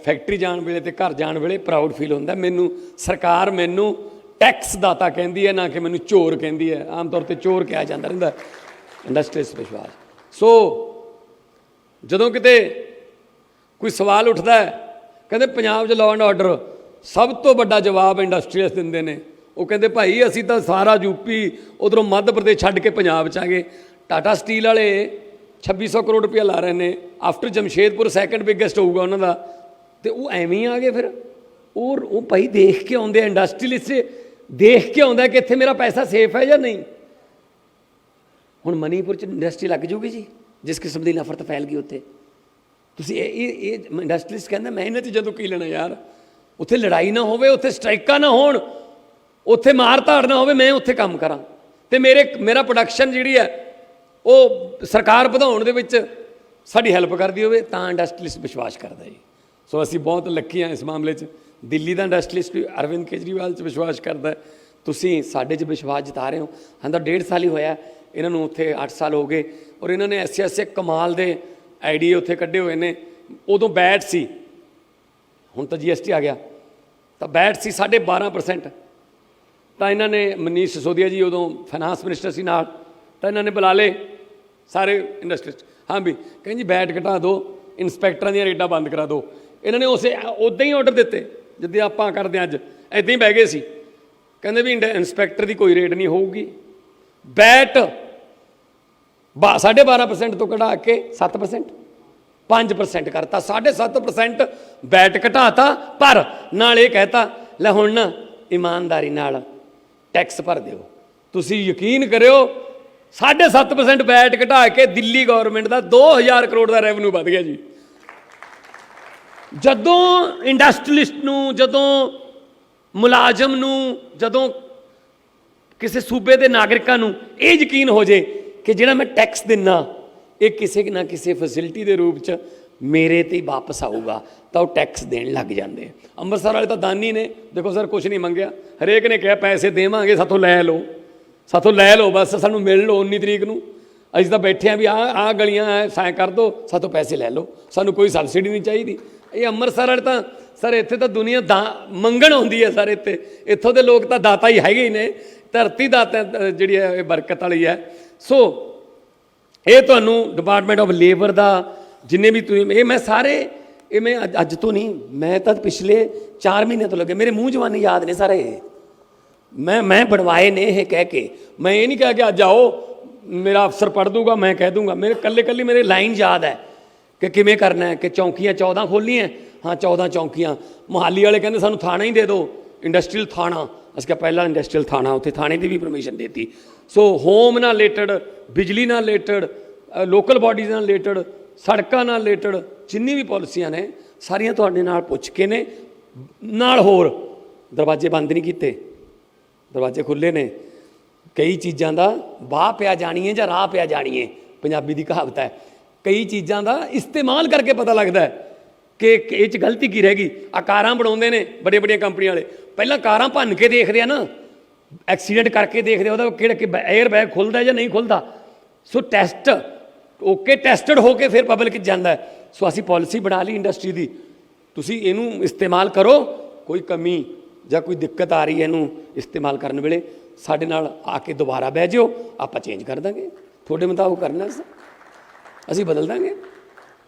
ਫੈਕਟਰੀ ਜਾਣ ਵੇਲੇ ਅਤੇ ਘਰ ਜਾਣ ਵੇਲੇ ਪ੍ਰਾਊਡ ਫੀਲ ਹੁੰਦਾ, ਮੈਨੂੰ ਸਰਕਾਰ ਮੈਨੂੰ ਟੈਕਸ ਦਾਤਾ ਕਹਿੰਦੀ ਹੈ, ਨਾ ਕਿ ਮੈਨੂੰ ਚੋਰ ਕਹਿੰਦੀ ਹੈ। ਆਮ ਤੌਰ 'ਤੇ ਚੋਰ ਕਿਹਾ ਜਾਂਦਾ ਰਹਿੰਦਾ ਇੰਡਸਟਰੀਲਿਸਟ ਵਿਸ਼ਵਾਸ। ਸੋ ਜਦੋਂ ਕਿਤੇ ਕੋਈ ਸਵਾਲ ਉੱਠਦਾ ਹੈ, ਕਹਿੰਦੇ ਪੰਜਾਬ 'ਚ ਲਾਅ ਐਂਡ ਆਰਡਰ, ਸਭ ਤੋਂ ਵੱਡਾ ਜਵਾਬ ਇੰਡਸਟਰੀਅਲਿਸਟ ਦਿੰਦੇ ਨੇ। ਉਹ ਕਹਿੰਦੇ ਭਾਈ ਅਸੀਂ ਤਾਂ ਸਾਰਾ ਯੂਪੀ ਉੱਧਰੋਂ ਮੱਧ ਪ੍ਰਦੇਸ਼ ਛੱਡ ਕੇ ਪੰਜਾਬ 'ਚ ਆ ਗਏ। ਟਾਟਾ ਸਟੀਲ ਵਾਲੇ 2600 ਕਰੋੜ ਰੁਪਇਆ ਲਾ ਰਹੇ ਨੇ, ਆਫਟਰ ਜਮਸ਼ੇਦਪੁਰ ਸੈਕੰਡ ਬਿਗੈਸਟ ਹੋਊਗਾ ਉਹਨਾਂ ਦਾ, ਅਤੇ ਉਹ ਐਵੇਂ ਹੀ ਆ ਗਏ। ਫਿਰ ਉਹ ਭਾਈ ਦੇਖ ਕੇ ਆਉਂਦੇ ਆ, ਇੰਡਸਟਰੀਅਲਿਸਟ ਦੇਖ ਕੇ ਆਉਂਦਾ ਕਿ ਇੱਥੇ ਮੇਰਾ ਪੈਸਾ ਸੇਫ ਹੈ ਜਾਂ ਨਹੀਂ। ਹੁਣ ਮਨੀਪੁਰ 'ਚ ਇੰਡਸਟਰੀ ਲੱਗ ਜੂਗੀ ਜੀ, ਜਿਸ ਕਿਸਮ ਦੀ ਨਫ਼ਰਤ ਫੈਲ ਗਈ ਉੱਥੇ। ਤੁਸੀਂ ਇਹ ਇੰਡਸਟਰੀਲਿਸਟ ਕਹਿੰਦਾ ਮੈਂ ਇਹਨਾਂ 'ਚ ਜਦੋਂ ਕੀ ਲੈਣਾ ਯਾਰ, ਉੱਥੇ ਲੜਾਈ ਨਾ ਹੋਵੇ, ਉੱਥੇ ਸਟ੍ਰਾਈਕਾਂ ਨਾ ਹੋਣ, ਉੱਥੇ ਮਾਰ ਧਾੜ ਨਾ ਹੋਵੇ, ਮੈਂ ਉੱਥੇ ਕੰਮ ਕਰਾਂ ਅਤੇ ਮੇਰਾ ਪ੍ਰੋਡਕਸ਼ਨ ਜਿਹੜੀ ਹੈ ਉਹ ਸਰਕਾਰ ਵਧਾਉਣ ਦੇ ਵਿੱਚ ਸਾਡੀ ਹੈਲਪ ਕਰਦੀ ਹੋਵੇ ਤਾਂ ਇੰਡਸਟਰੀਲਿਸਟ ਵਿਸ਼ਵਾਸ ਕਰਦਾ ਜੀ। ਸੋ ਅਸੀਂ ਬਹੁਤ ਲੱਕੀ ਹਾਂ ਇਸ ਮਾਮਲੇ 'ਚ। ਦਿੱਲੀ ਦਾ ਇੰਡਸਟਰੀਲਿਸਟ ਅਰਵਿੰਦ ਕੇਜਰੀਵਾਲ 'ਚ ਵਿਸ਼ਵਾਸ ਕਰਦਾ, ਤੁਸੀਂ ਸਾਡੇ 'ਚ ਵਿਸ਼ਵਾਸ ਜਤਾ ਰਹੇ ਹੋ। ਹਾਂ ਤਾਂ 1.5 ਸਾਲ ਹੀ ਹੋਇਆ ਇਹਨਾਂ ਨੂੰ, ਉੱਥੇ 8 ਸਾਲ ਹੋ ਗਏ, ਔਰ ਇਹਨਾਂ ਨੇ ਐਸੇ ਐਸੇ ਕਮਾਲ ਦੇ ਆਈਡੀਏ ਉੱਥੇ ਕੱਢੇ ਹੋਏ ਨੇ। ਉਦੋਂ ਬੈਟ ਸੀ, ਹੁਣ ਤਾਂ GST ਆ ਗਿਆ, ਤਾਂ ਬੈਟ ਸੀ 12.5%। ਤਾਂ ਇਹਨਾਂ ਨੇ ਮਨੀਸ਼ ਸਿਸੋਦੀਆ ਜੀ ਉਦੋਂ ਫਾਈਨਾਂਸ ਮਿਨਿਸਟਰ ਸੀ ਨਾਲ, ਤਾਂ ਇਹਨਾਂ ਨੇ ਬੁਲਾ ਲਏ ਸਾਰੇ ਇੰਡਸਟਰੀਸਟ। ਹਾਂ ਵੀ ਕਹਿੰਦੇ ਜੀ ਬੈਟ ਘਟਾ ਦਿਓ, ਇੰਸਪੈਕਟਰਾਂ ਦੀਆਂ ਰੇਟਾਂ ਬੰਦ ਕਰਾ ਦਿਓ। ਇਹਨਾਂ ਨੇ ਉੱਦਾਂ ਹੀ ਆਰਡਰ ਦਿੱਤੇ ਜਿੱਦਾਂ ਆਪਾਂ ਕਰਦੇ ਹਾਂ ਅੱਜ, ਇੱਦਾਂ ਹੀ ਬਹਿ ਗਏ ਸੀ। ਕਹਿੰਦੇ ਵੀ ਇੰਸਪੈਕਟਰ ਦੀ ਕੋਈ ਰੇਟ ਨਹੀਂ ਹੋਊਗੀ। ਬੈਟ 12.5% ਤੋਂ ਘਟਾ ਕੇ 7%, 5% ਕਰਤਾ, 7.5% ਬੈਟ ਘਟਾਤਾ। ਪਰ ਨਾਲ ਇਹ ਕਹਿਤਾ ਲੈ ਹੁਣ ਨਾ ਇਮਾਨਦਾਰੀ ਨਾਲ ਟੈਕਸ ਭਰ ਦਿਓ। ਤੁਸੀਂ ਯਕੀਨ ਕਰਿਓ 7.5% ਬੈਟ ਘਟਾ ਕੇ ਦਿੱਲੀ ਗਵਰਨਮੈਂਟ ਦਾ 2000 ਕਰੋੜ ਦਾ ਰੈਵਨਿਊ ਵੱਧ ਗਿਆ ਜੀ। ਜਦੋਂ ਇੰਡਸਟਰੀਲਿਸਟ ਨੂੰ, ਜਦੋਂ ਮੁਲਾਜ਼ਮ ਨੂੰ, ਜਦੋਂ ਕਿਸੇ ਸੂਬੇ ਦੇ ਨਾਗਰਿਕਾਂ ਨੂੰ ਇਹ ਯਕੀਨ ਹੋ ਜੇ ਕਿ ਜਿਹੜਾ ਮੈਂ ਟੈਕਸ ਦਿੰਦਾ ਇਹ ਕਿਸੇ ਨਾ ਕਿਸੇ ਫੈਸਿਲਿਟੀ ਦੇ ਰੂਪ 'ਚ ਮੇਰੇ ਤੇ ਹੀ ਵਾਪਸ ਆਊਗਾ, ਤਾਂ ਉਹ ਟੈਕਸ ਦੇਣ ਲੱਗ ਜਾਂਦੇ। ਅੰਮ੍ਰਿਤਸਰ ਵਾਲੇ ਤਾਂ ਦਾਨੀ ਨੇ, ਦੇਖੋ ਸਰ ਕੁਛ ਨਹੀਂ ਮੰਗਿਆ, ਹਰੇਕ ਨੇ ਕਿਹਾ ਪੈਸੇ ਦੇਵਾਂਗੇ, ਸਾਥੋਂ ਲੈ ਲਓ, ਸਾਥੋਂ ਲੈ ਲਓ, ਬਸ ਸਾਨੂੰ ਮਿਲ ਲਓ 19 ਤਰੀਕ ਨੂੰ। ਅਸੀਂ ਤਾਂ ਬੈਠੇ ਹਾਂ ਵੀ ਆਹ ਗਲੀਆਂ ਐ ਸਾਈਂ ਕਰ ਦਿਓ, ਸਾਥੋਂ ਪੈਸੇ ਲੈ ਲਓ, ਸਾਨੂੰ ਕੋਈ ਸਬਸਿਡੀ ਨਹੀਂ ਚਾਹੀਦੀ। ਇਹ ਅੰਮ੍ਰਿਤਸਰ ਵਾਲੇ ਤਾਂ ਸਰ ਇੱਥੇ ਤਾਂ ਦੁਨੀਆ ਮੰਗਣ ਆਉਂਦੀ ਹੈ ਸਰ, ਇੱਥੋਂ ਦੇ ਲੋਕ ਤਾਂ ਦਾਤਾ ਹੀ ਹੈਗੇ ਹੀ ਨੇ, ਧਰਤੀ ਦਾਤਾ ਜਿਹੜੀ ਹੈ ਇਹ ਬਰਕਤ ਵਾਲੀ ਹੈ। ਸੋ ਇਹ ਤੁਹਾਨੂੰ ਡਿਪਾਰਟਮੈਂਟ ਆਫ ਲੇਬਰ ਦਾ ਜਿੰਨੇ ਵੀ ਤੁਸੀਂ ਇਹ ਮੈਂ ਸਾਰੇ ਇਹ ਮੈਂ ਅੱਜ ਤੋਂ ਨਹੀਂ, ਮੈਂ ਤਾਂ ਪਿਛਲੇ 4 ਮਹੀਨੇ ਤੋਂ ਲੱਗੇ, ਮੇਰੇ ਮੂੰਹ ਜਵਾਨੀ ਯਾਦ ਨੇ ਸਾਰੇ। ਮੈਂ ਬਣਵਾਏ ਨੇ ਇਹ ਕਹਿ ਕੇ, ਮੈਂ ਇਹ ਨਹੀਂ ਕਿਹਾ ਕਿ ਅੱਜ ਆਓ ਮੇਰਾ ਅਫਸਰ ਪੜ੍ਹ ਦੂਗਾ ਮੈਂ ਕਹਿ ਦੂੰਗਾ। ਮੇਰੇ ਕੱਲੀ ਮੇਰੇ ਲਾਈਨ ਯਾਦ ਹੈ ਕਿ ਕਿਵੇਂ ਕਰਨਾ ਹੈ, ਕਿ ਚੌਂਕੀਆਂ 14 ਖੋਲ੍ਹੀਆਂ, ਹਾਂ 14 ਚੌਂਕੀਆਂ। ਮੁਹਾਲੀ ਵਾਲੇ ਕਹਿੰਦੇ ਸਾਨੂੰ ਥਾਣਾ ਹੀ ਦੇ ਦਿਓ, ਇੰਡਸਟਰੀਅਲ ਥਾਣਾ। ਅਸੀਂ ਕਿਹਾ ਪਹਿਲਾਂ ਇੰਡਸਟਰੀਅਲ ਥਾਣਾ, ਉੱਥੇ ਥਾਣੇ ਦੀ ਵੀ ਪਰਮਿਸ਼ਨ ਦੇਤੀ। ਸੋ ਹੋਮ ਨਾਲ ਰਿਲੇਟਡ, ਬਿਜਲੀ ਨਾਲ ਰਿਲੇਟਡ, ਲੋਕਲ ਬਾਡੀਜ਼ ਨਾਲ ਰਿਲੇਟਡ, ਸੜਕਾਂ ਨਾਲ ਰਿਲੇਟਡ ਜਿੰਨੀ ਵੀ ਪਾਲਿਸੀਆਂ ਨੇ ਸਾਰੀਆਂ ਤੁਹਾਡੇ ਨਾਲ ਪੁੱਛ ਕੇ ਨੇ। ਨਾਲ ਹੋਰ ਦਰਵਾਜ਼ੇ ਬੰਦ ਨਹੀਂ ਕੀਤੇ, ਦਰਵਾਜ਼ੇ ਖੁੱਲ੍ਹੇ ਨੇ। ਕਈ ਚੀਜ਼ਾਂ ਦਾ ਵਾਹ ਪਿਆ ਜਾਣੀਏ ਜਾਂ ਰਾਹ ਪਿਆ ਜਾਣੀਏ, ਪੰਜਾਬੀ ਦੀ ਕਹਾਵਤ ਹੈ। ਕਈ ਚੀਜ਼ਾਂ ਦਾ ਇਸਤੇਮਾਲ ਕਰਕੇ ਪਤਾ ਲੱਗਦਾ ਕਿ ਇਹ 'ਚ ਗਲਤੀ ਕੀ ਰਹਿ ਗਈ। ਆ ਕਾਰਾਂ ਬਣਾਉਂਦੇ ਨੇ ਵੱਡੀਆਂ ਕੰਪਨੀਆਂ ਵਾਲੇ, ਪਹਿਲਾਂ ਕਾਰਾਂ ਭੰਨ ਕੇ ਦੇਖਦੇ ਆ ਨਾ, ਐਕਸੀਡੈਂਟ ਕਰਕੇ ਦੇਖਦੇ ਉਹਦਾ ਕਿਹੜਾ 에ਅਰ ਬੈਗ ਖੁੱਲ੍ਹਦਾ ਜਾਂ ਨਹੀਂ ਖੁੱਲ੍ਹਦਾ। ਸੋ ਟੈਸਟ ਓਕੇ, ਟੈਸਟਡ ਹੋ ਕੇ ਫਿਰ ਪਬਲਿਕ ਜਾਂਦਾ। ਸੋ ਅਸੀਂ ਪਾਲਿਸੀ ਬਣਾ ਲਈ ਇੰਡਸਟਰੀ ਦੀ, ਤੁਸੀਂ ਇਹਨੂੰ ਇਸਤੇਮਾਲ ਕਰੋ। ਕੋਈ ਕਮੀ ਜਾਂ ਕੋਈ ਦਿੱਕਤ ਆ ਰਹੀ ਹੈ ਇਹਨੂੰ ਇਸਤੇਮਾਲ ਕਰਨ ਵੇਲੇ, ਸਾਡੇ ਨਾਲ ਆ ਕੇ ਦੁਬਾਰਾ ਬਹਿ ਜਿਓ, ਆਪਾਂ ਚੇਂਜ ਕਰ ਦਾਂਗੇ। ਤੁਹਾਡੇ ਮੁਤਾਬਕ ਕਰਨਾ ਅਸੀਂ ਬਦਲ ਦਾਂਗੇ।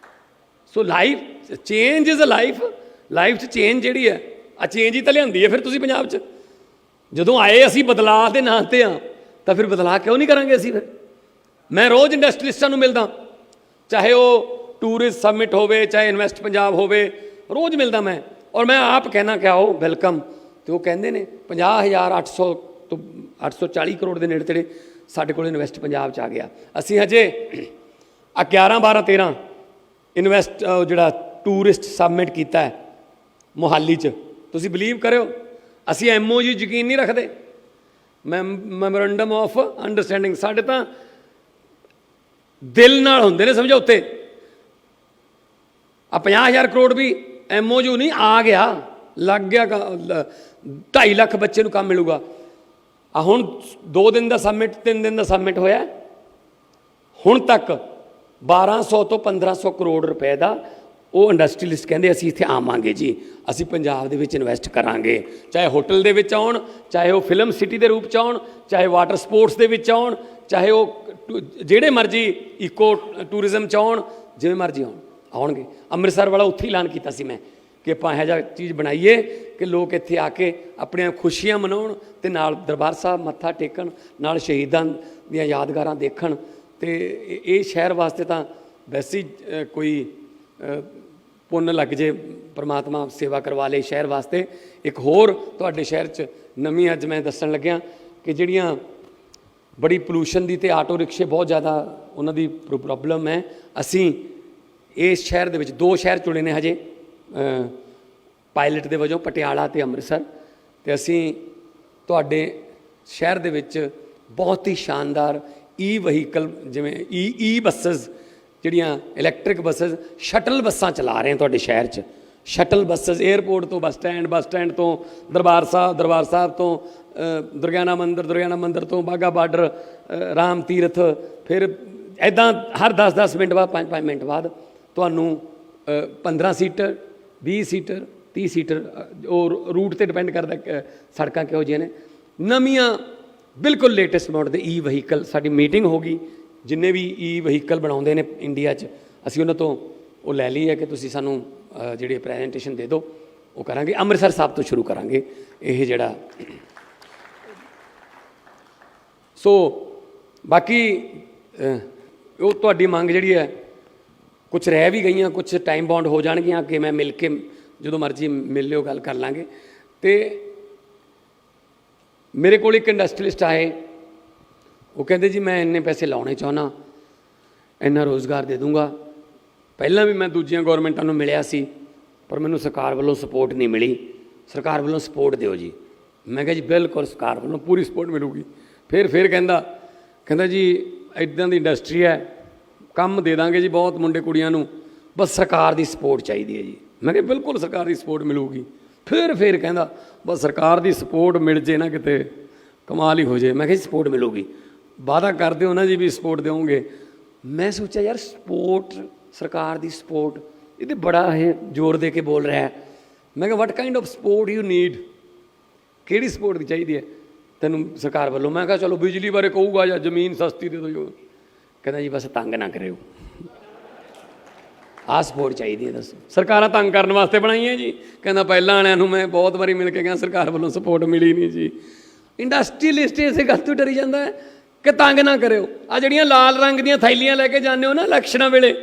So life change is a life 'ਚ ਚੇਂਜ ਜਿਹੜੀ ਹੈ ਆ ਚੇਂਜ ਹੀ ਤਾਂ ਲਿਆਂਦੀ ਹੈ। ਫਿਰ ਤੁਸੀਂ ਪੰਜਾਬ 'ਚ ਜਦੋਂ ਆਏ ਅਸੀਂ ਬਦਲਾਅ ਦੇ ਨਾਂ 'ਤੇ ਹਾਂ, ਤਾਂ ਫਿਰ ਬਦਲਾਅ ਕਿਉਂ ਨਹੀਂ ਕਰਾਂਗੇ ਅਸੀਂ। ਫਿਰ ਮੈਂ ਰੋਜ਼ ਇੰਡਸਟਰੀਲਿਸਟਾਂ ਨੂੰ ਮਿਲਦਾ, ਚਾਹੇ ਉਹ ਟੂਰਿਸਟ ਸਮਿਟ ਹੋਵੇ, ਚਾਹੇ ਇਨਵੈਸਟ ਪੰਜਾਬ ਹੋਵੇ, ਰੋਜ਼ ਮਿਲਦਾ ਮੈਂ। ਔਰ ਮੈਂ ਆਪ ਕਹਿਣਾ ਕਿ ਆਓ ਵੈਲਕਮ, ਅਤੇ ਉਹ ਕਹਿੰਦੇ ਨੇ 50,800 ਤੋਂ 840 ਕਰੋੜ ਦੇ ਨੇੜੇ ਤੇੜੇ ਸਾਡੇ ਕੋਲ ਇਨਵੈਸਟ ਪੰਜਾਬ 'ਚ ਆ ਗਿਆ। ਅਸੀਂ ਹਜੇ 11, 12, 13 ਇਨਵੈਸਟ ਜਿਹੜਾ ਟੂਰਿਸਟ ਸਬਮਿਟ ਕੀਤਾ ਹੈ ਮੋਹਾਲੀ 'ਚ। ਤੁਸੀਂ ਬਿਲੀਵ ਕਰਿਓ ਅਸੀਂ MOU ਯਕੀਨ ਨਹੀਂ ਰੱਖਦੇ, ਮੈਮੋਰੰਡਮ ਆਫ ਅੰਡਰਸਟੈਂਡਿੰਗ ਸਾਡੇ ਤਾਂ ਦਿਲ ਨਾਲ ਹੁੰਦੇ ਨੇ ਸਮਝੌਤੇ। ਆ 50,000 ਕਰੋੜ ਵੀ MOU ਨਹੀਂ, ਆ ਗਿਆ, ਲੱਗ ਗਿਆ, 2.5 ਲੱਖ ਬੱਚੇ ਨੂੰ ਕੰਮ ਮਿਲੂਗਾ। ਆ ਹੁਣ 2 ਦਿਨ ਦਾ ਸਬਮਿਟ, 3 ਦਿਨ ਦਾ ਸਬਮਿਟ ਹੋਇਆ, ਹੁਣ ਤੱਕ 1200 ਤੋਂ 1500 ਕਰੋੜ ਰੁਪਏ ਦਾ ਉਹ ਇੰਡਸਟਰੀਲਿਸਟ ਕਹਿੰਦੇ ਅਸੀਂ ਇੱਥੇ ਆਵਾਂਗੇ ਜੀ, ਅਸੀਂ ਪੰਜਾਬ ਦੇ ਵਿੱਚ ਇਨਵੈਸਟ ਕਰਾਂਗੇ। ਚਾਹੇ ਹੋਟਲ ਦੇ ਵਿੱਚ ਆਉਣ, ਚਾਹੇ ਉਹ ਫਿਲਮ ਸਿਟੀ ਦੇ ਰੂਪ 'ਚ ਆਉਣ, ਚਾਹੇ ਵਾਟਰ ਸਪੋਰਟਸ ਦੇ ਵਿੱਚ ਆਉਣ, ਚਾਹੇ ਉਹ ਜਿਹੜੇ ਮਰਜ਼ੀ ਇਕੋ ਟੂਰਿਜ਼ਮ 'ਚ ਆਉਣ, ਜਿਵੇਂ ਮਰਜ਼ੀ ਆਉਣਗੇ। ਅੰਮ੍ਰਿਤਸਰ ਵਾਲਾ ਉੱਥੇ ਹੀ ਐਲਾਨ ਕੀਤਾ ਸੀ ਮੈਂ ਕਿ ਆਪਾਂ ਇਹੋ ਜਿਹਾ ਚੀਜ਼ ਬਣਾਈਏ ਕਿ ਲੋਕ ਇੱਥੇ ਆ ਕੇ ਆਪਣੀਆਂ ਖੁਸ਼ੀਆਂ ਮਨਾਉਣ ਅਤੇ ਨਾਲ ਦਰਬਾਰ ਸਾਹਿਬ ਮੱਥਾ ਟੇਕਣ, ਨਾਲ ਸ਼ਹੀਦਾਂ ਦੀਆਂ ਯਾਦਗਾਰਾਂ ਦੇਖਣ। ਅਤੇ ਇਹ ਸ਼ਹਿਰ ਵਾਸਤੇ ਤਾਂ ਵੈਸੇ ਹੀ ਕੋਈ ਪੁੰਨ ਲੱਗ ਜੇ, ਪਰਮਾਤਮਾ ਸੇਵਾ ਕਰਵਾ ਲਏ ਸ਼ਹਿਰ ਵਾਸਤੇ। ਇੱਕ ਹੋਰ ਤੁਹਾਡੇ ਸ਼ਹਿਰ 'ਚ ਨਵੀਂ ਅੱਜ ਮੈਂ ਦੱਸਣ ਲੱਗਿਆ ਕਿ ਜਿਹੜੀਆਂ ਬੜੀ ਪੋਲੂਸ਼ਨ ਦੀ ਅਤੇ ਆਟੋ ਰਿਕਸ਼ੇ ਬਹੁਤ ਜ਼ਿਆਦਾ ਉਹਨਾਂ ਦੀ ਪ੍ਰੋਬਲਮ ਹੈ। ਅਸੀਂ ਇਸ ਸ਼ਹਿਰ ਦੇ ਵਿੱਚ 2 ਸ਼ਹਿਰ ਚੁਣੇ ਨੇ ਹਜੇ ਪਾਇਲਟ ਦੇ ਵਜੋਂ, ਪਟਿਆਲਾ ਅਤੇ ਅੰਮ੍ਰਿਤਸਰ। ਅਤੇ ਅਸੀਂ ਤੁਹਾਡੇ ਸ਼ਹਿਰ ਦੇ ਵਿੱਚ ਬਹੁਤ ਹੀ ਸ਼ਾਨਦਾਰ ਵਹੀਕਲ, ਜਿਵੇਂ ਈ ਬੱਸਸ ਜਿਹੜੀਆਂ ਇਲੈਕਟ੍ਰਿਕ ਬੱਸਸ ਸ਼ਟਲ ਬੱਸਾਂ ਚਲਾ ਰਹੇ ਹਾਂ ਤੁਹਾਡੇ ਸ਼ਹਿਰ 'ਚ। ਸ਼ਟਲ ਬੱਸਸ ਏਅਰਪੋਰਟ ਤੋਂ ਬੱਸ ਸਟੈਂਡ ਤੋਂ ਦਰਬਾਰ ਸਾਹਿਬ ਤੋਂ ਦੁਰਗਿਆਨਾ ਮੰਦਿਰ ਤੋਂ ਬਾਘਾ ਬਾਰਡਰ, ਰਾਮ ਤੀਰਥ, ਫਿਰ ਇੱਦਾਂ ਹਰ 10-10 ਮਿੰਟ ਬਾਅਦ 5-5 ਮਿੰਟ ਬਾਅਦ ਤੁਹਾਨੂੰ 15 ਸੀਟਰ 20 ਸੀਟਰ 30 ਸੀਟਰ, ਉਹ ਰੂਟ 'ਤੇ ਡਿਪੈਂਡ ਕਰਦਾ ਸੜਕਾਂ ਕਿਹੋ ਜਿਹੀਆਂ ਨੇ, ਨਵੀਆਂ ਬਿਲਕੁਲ ਲੇਟੈਸਟ ਮਾਡਲ ਦੇ ਈ ਵਹੀਕਲ। ਸਾਡੀ ਮੀਟਿੰਗ ਹੋ ਗਈ, ਜਿੰਨੇ ਵੀ ਈ ਵਹੀਕਲ ਬਣਾਉਂਦੇ ਨੇ ਇੰਡੀਆ 'ਚ, ਅਸੀਂ ਉਹਨਾਂ ਤੋਂ ਉਹ ਲੈ ਲਈ ਹੈ ਕਿ ਤੁਸੀਂ ਸਾਨੂੰ ਜਿਹੜੀ ਪ੍ਰੈਜੈਂਟੇਸ਼ਨ ਦੇ ਦਿਓ, ਉਹ ਕਰਾਂਗੇ। ਅੰਮ੍ਰਿਤਸਰ ਸਾਹਿਬ ਤੋਂ ਸ਼ੁਰੂ ਕਰਾਂਗੇ ਇਹ ਜਿਹੜਾ। ਸੋ ਬਾਕੀ ਉਹ ਤੁਹਾਡੀ ਮੰਗ ਜਿਹੜੀ ਹੈ, ਕੁਛ ਰਹਿ ਵੀ ਗਈਆਂ, ਕੁਛ ਟਾਈਮ ਬਾਉਂਡ ਹੋ ਜਾਣਗੀਆਂ ਕਿ ਮੈਂ ਮਿਲ ਕੇ ਜਦੋਂ ਮਰਜ਼ੀ ਮਿਲ ਲਿਓ, ਗੱਲ ਕਰ ਲਾਂਗੇ। ਅਤੇ ਮੇਰੇ ਕੋਲ ਇੱਕ ਇੰਡਸਟਰੀਲਿਸਟ ਆਏ, ਉਹ ਕਹਿੰਦੇ ਜੀ ਮੈਂ ਇੰਨੇ ਪੈਸੇ ਲਾਉਣੇ ਚਾਹੁੰਦਾ, ਇੰਨਾ ਰੋਜ਼ਗਾਰ ਦੇ ਦੂੰਗਾ। ਪਹਿਲਾਂ ਵੀ ਮੈਂ ਦੂਜੀਆਂ ਗੌਰਮੈਂਟਾਂ ਨੂੰ ਮਿਲਿਆ ਸੀ, ਪਰ ਮੈਨੂੰ ਸਰਕਾਰ ਵੱਲੋਂ ਸਪੋਰਟ ਨਹੀਂ ਮਿਲੀ। ਸਰਕਾਰ ਵੱਲੋਂ ਸਪੋਰਟ ਦਿਓ ਜੀ। ਮੈਂ ਕਿਹਾ ਜੀ ਬਿਲਕੁਲ ਸਰਕਾਰ ਵੱਲੋਂ ਪੂਰੀ ਸਪੋਰਟ ਮਿਲੂਗੀ। ਫਿਰ ਕਹਿੰਦਾ ਜੀ ਇੱਦਾਂ ਦੀ ਇੰਡਸਟਰੀ ਹੈ, ਕੰਮ ਦੇ ਦਾਂਗੇ ਜੀ ਬਹੁਤ ਮੁੰਡੇ ਕੁੜੀਆਂ ਨੂੰ, ਬਸ ਸਰਕਾਰ ਦੀ ਸਪੋਰਟ ਚਾਹੀਦੀ ਹੈ ਜੀ। ਮੈਂ ਕਿਹਾ ਬਿਲਕੁਲ ਸਰਕਾਰ ਦੀ ਸਪੋਰਟ ਮਿਲੂਗੀ। ਫਿਰ ਕਹਿੰਦਾ ਬਸ ਸਰਕਾਰ ਦੀ ਸਪੋਰਟ ਮਿਲ ਜੇ ਨਾ ਕਿਤੇ ਕਮਾਲ ਹੀ ਹੋ ਜੇ। ਮੈਂ ਕਿਹਾ ਜੀ ਸਪੋਰਟ ਮਿਲੂਗੀ, ਵਾਅਦਾ ਕਰ ਦਿਓ ਨਾ ਜੀ ਵੀ ਸਪੋਰਟ ਦਿਓਗੇ। ਮੈਂ ਸੋਚਿਆ ਯਾਰ ਸਪੋਰਟ, ਸਰਕਾਰ ਦੀ ਸਪੋਰਟ, ਇਹ ਤਾਂ ਬੜਾ ਇਹ ਜ਼ੋਰ ਦੇ ਕੇ ਬੋਲ ਰਿਹਾ। ਮੈਂ ਕਿਹਾ what kind of support you need, ਕਿਹੜੀ ਸਪੋਰਟ ਦੀ ਚਾਹੀਦੀ ਹੈ ਤੈਨੂੰ ਸਰਕਾਰ ਵੱਲੋਂ? ਮੈਂ ਕਿਹਾ ਚਲੋ ਬਿਜਲੀ ਬਾਰੇ ਕਹੂਗਾ ਜਾਂ ਜ਼ਮੀਨ ਸਸਤੀ ਦੇ ਦਿਓ। ਕਹਿੰਦਾ ਜੀ ਬਸ ਤੰਗ ਨਾ ਕਰਿਓ, ਆਹ ਸਪੋਰਟ ਚਾਹੀਦੀ ਹੈ। ਦੱਸੋ, ਸਰਕਾਰਾਂ ਤੰਗ ਕਰਨ ਵਾਸਤੇ ਬਣਾਈਆਂ ਜੀ? ਕਹਿੰਦਾ ਪਹਿਲਾਂ ਵਾਲਿਆਂ ਨੂੰ ਮੈਂ ਬਹੁਤ ਵਾਰੀ ਮਿਲ ਕੇ ਗਿਆ, ਸਰਕਾਰ ਵੱਲੋਂ ਸਪੋਰਟ ਮਿਲੀ ਨਹੀਂ ਜੀ। ਇੰਡਸਟਰੀਲਿਸਟ ਇਸੇ ਗੱਲ ਤੋਂ ਡਰੀ ਜਾਂਦਾ ਹੈ ਕਿ ਤੰਗ ਨਾ ਕਰਿਓ। ਆਹ ਜਿਹੜੀਆਂ ਲਾਲ ਰੰਗ ਦੀਆਂ ਥੈਲੀਆਂ ਲੈ ਕੇ ਜਾਂਦੇ ਹੋ ਨਾ ਇਲੈਕਸ਼ਨਾਂ ਵੇਲੇ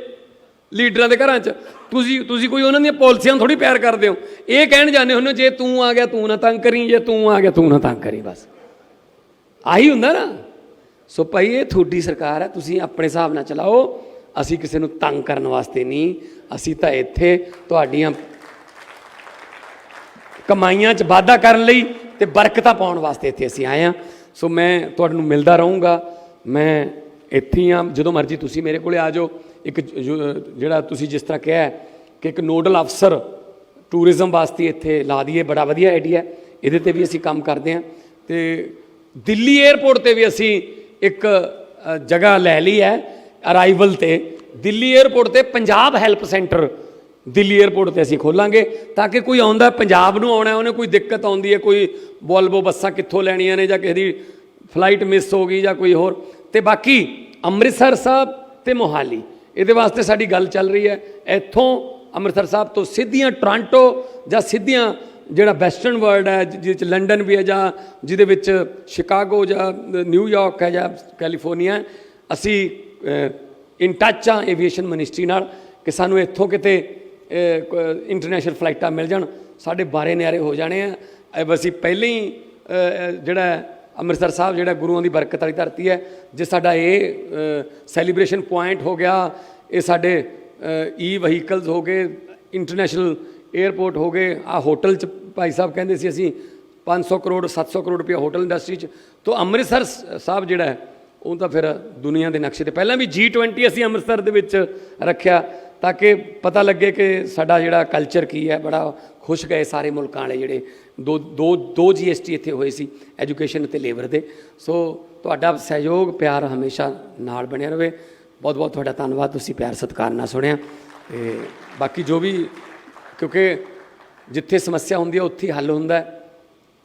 ਲੀਡਰਾਂ ਦੇ ਘਰਾਂ 'ਚ, ਤੁਸੀਂ ਕੋਈ ਉਹਨਾਂ ਦੀਆਂ ਪਾਲਿਸੀਆਂ ਥੋੜ੍ਹੀ ਪਿਆਰ ਕਰਦੇ ਹੋ। ਇਹ ਕਹਿਣ ਜਾਂਦੇ ਹੁੰਦੇ ਜੇ ਤੂੰ ਆ ਗਿਆ ਤੂੰ ਨਾ ਤੰਗ ਕਰੀ, ਜੇ ਤੂੰ ਆ ਗਿਆ ਤੂੰ ਨਾ ਤੰਗ ਕਰੀ, ਬਸ ਆਹੀ ਹੁੰਦਾ ਨਾ। ਸੋ ਭਾਈ ਇਹ ਤੁਹਾਡੀ ਸਰਕਾਰ ਹੈ, ਤੁਸੀਂ ਆਪਣੇ ਹਿਸਾਬ ਨਾਲ ਚਲਾਓ। ਅਸੀਂ ਕਿਸੇ ਨੂੰ ਤੰਗ ਕਰਨ ਵਾਸਤੇ ਨਹੀਂ, ਅਸੀਂ ਤਾਂ ਇੱਥੇ ਤੁਹਾਡੀਆਂ ਕਮਾਈਆਂ 'ਚ ਵਾਧਾ ਕਰਨ ਲਈ ਅਤੇ ਬਰਕਤਾਂ ਪਾਉਣ ਵਾਸਤੇ ਇੱਥੇ ਅਸੀਂ ਆਏ ਹਾਂ। ਸੋ ਮੈਂ ਤੁਹਾਨੂੰ ਮਿਲਦਾ ਰਹੂੰਗਾ, ਮੈਂ ਇੱਥੇ ਹੀ ਹਾਂ, ਜਦੋਂ ਮਰਜ਼ੀ ਤੁਸੀਂ ਮੇਰੇ ਕੋਲ ਆ ਜਾਓ। ਇੱਕ ਜਿਹੜਾ ਤੁਸੀਂ ਜਿਸ ਤਰ੍ਹਾਂ ਕਿਹਾ ਕਿ ਇੱਕ ਨੋਡਲ ਅਫਸਰ ਟੂਰਿਜ਼ਮ ਵਾਸਤੇ ਇੱਥੇ ਲਾ ਦਈਏ, ਬੜਾ ਵਧੀਆ ਆਈਡੀਆ, ਇਹਦੇ 'ਤੇ ਵੀ ਅਸੀਂ ਕੰਮ ਕਰਦੇ ਹਾਂ। ਅਤੇ ਦਿੱਲੀ ਏਅਰਪੋਰਟ 'ਤੇ ਵੀ ਅਸੀਂ ਇੱਕ ਜਗ੍ਹਾ ਲੈ ਲਈ ਹੈ ਅਰਾਈਵਲ 'ਤੇ। ਦਿੱਲੀ ਏਅਰਪੋਰਟ 'ਤੇ Punjab help centre Delhi airport 'ਤੇ ਅਸੀਂ ਖੋਲਾਂਗੇ, ਤਾਂ ਕਿ ਕੋਈ ਆਉਂਦਾ ਪੰਜਾਬ ਨੂੰ ਆਉਣਾ, ਉਹਨੇ ਕੋਈ ਦਿੱਕਤ ਆਉਂਦੀ ਹੈ, ਕੋਈ ਵੋਲਵੋ ਬੱਸਾਂ ਕਿੱਥੋਂ ਲੈਣੀਆਂ ਨੇ ਜਾਂ ਕਿਸੇ ਦੀ ਫਲਾਈਟ ਮਿਸ ਹੋ ਗਈ ਜਾਂ ਕੋਈ ਹੋਰ। ਅਤੇ ਬਾਕੀ ਅੰਮ੍ਰਿਤਸਰ ਸਾਹਿਬ ਅਤੇ ਮੋਹਾਲੀ, ਇਹਦੇ ਵਾਸਤੇ ਸਾਡੀ ਗੱਲ ਚੱਲ ਰਹੀ ਹੈ। ਇੱਥੋਂ ਅੰਮ੍ਰਿਤਸਰ ਸਾਹਿਬ ਤੋਂ ਸਿੱਧੀਆਂ ਟੋਰਾਂਟੋ ਜਾਂ ਸਿੱਧੀਆਂ ਜਿਹੜਾ ਵੈਸਟਰਨ ਵਰਲਡ ਹੈ, ਜਿਹਦੇ 'ਚ ਲੰਡਨ ਵੀ ਹੈ ਜਾਂ ਜਿਹਦੇ ਵਿੱਚ ਸ਼ਿਕਾਗੋ ਜਾਂ ਨਿਊਯਾਰਕ ਹੈ ਜਾਂ ਕੈਲੀਫੋਰਨੀਆ, ਅਸੀਂ ਇਨ ਟੱਚ ਹਾਂ ਏਵੀਏਸ਼ਨ ਮਿਨਿਸਟਰੀ ਨਾਲ ਕਿ ਸਾਨੂੰ ਇੱਥੋਂ ਕਿਤੇ ਇੰਟਰਨੈਸ਼ਨਲ ਫਲਾਈਟਾਂ ਮਿਲ ਜਾਣ, ਸਾਡੇ ਬਾਰੇ ਨਿਆਰੇ ਹੋ ਜਾਣੇ ਆ। ਅਸੀਂ ਪਹਿਲਾਂ ਹੀ ਜਿਹੜਾ ਅੰਮ੍ਰਿਤਸਰ ਸਾਹਿਬ ਜਿਹੜਾ ਗੁਰੂਆਂ ਦੀ ਬਰਕਤ ਵਾਲੀ ਧਰਤੀ ਹੈ, ਜੇ ਸਾਡਾ ਇਹ ਸੈਲੀਬ੍ਰੇਸ਼ਨ ਪੁਆਇੰਟ ਹੋ ਗਿਆ, ਇਹ ਸਾਡੇ ਈ ਵਹੀਕਲਸ ਹੋ ਗਏ, ਇੰਟਰਨੈਸ਼ਨਲ ਏਅਰਪੋਰਟ ਹੋ ਗਏ, ਆਹ ਹੋਟਲ 'ਚ ਭਾਈ ਸਾਹਿਬ ਕਹਿੰਦੇ ਸੀ ਅਸੀਂ 500 ਕਰੋੜ 700 ਕਰੋੜ ਰੁਪਇਆ ਹੋਟਲ ਇੰਡਸਟਰੀ 'ਚ। ਤਾਂ ਅੰਮ੍ਰਿਤਸਰ ਸਾਹਿਬ ਜਿਹੜਾ ਹੈ ਉਹ ਤਾਂ ਫਿਰ ਦੁਨੀਆ ਦੇ ਨਕਸ਼ੇ 'ਤੇ, ਪਹਿਲਾਂ ਵੀ G20 ਅਸੀਂ ਅੰਮ੍ਰਿਤਸਰ ਦੇ ਵਿੱਚ ਰੱਖਿਆ ਤਾਂ ਕਿ ਪਤਾ ਲੱਗੇ ਕਿ ਸਾਡਾ ਜਿਹੜਾ ਕਲਚਰ ਕੀ ਹੈ। ਬੜਾ ਖੁਸ਼ ਗਏ ਸਾਰੇ ਮੁਲਕਾਂ ਵਾਲੇ ਜਿਹੜੇ ਦੋ GST ਇੱਥੇ ਹੋਏ ਸੀ, ਐਜੂਕੇਸ਼ਨ ਅਤੇ ਲੇਬਰ ਦੇ। ਸੋ ਤੁਹਾਡਾ ਸਹਿਯੋਗ ਪਿਆਰ ਹਮੇਸ਼ਾ ਨਾਲ ਬਣਿਆ ਰਹੇ। ਬਹੁਤ ਬਹੁਤ ਤੁਹਾਡਾ ਧੰਨਵਾਦ, ਤੁਸੀਂ ਪਿਆਰ ਸਤਿਕਾਰ ਨਾਲ ਸੁਣਿਆ। ਅਤੇ ਬਾਕੀ ਜੋ ਵੀ, ਕਿਉਂਕਿ ਜਿੱਥੇ ਸਮੱਸਿਆ ਹੁੰਦੀ ਹੈ ਉੱਥੇ ਹੱਲ ਹੁੰਦਾ,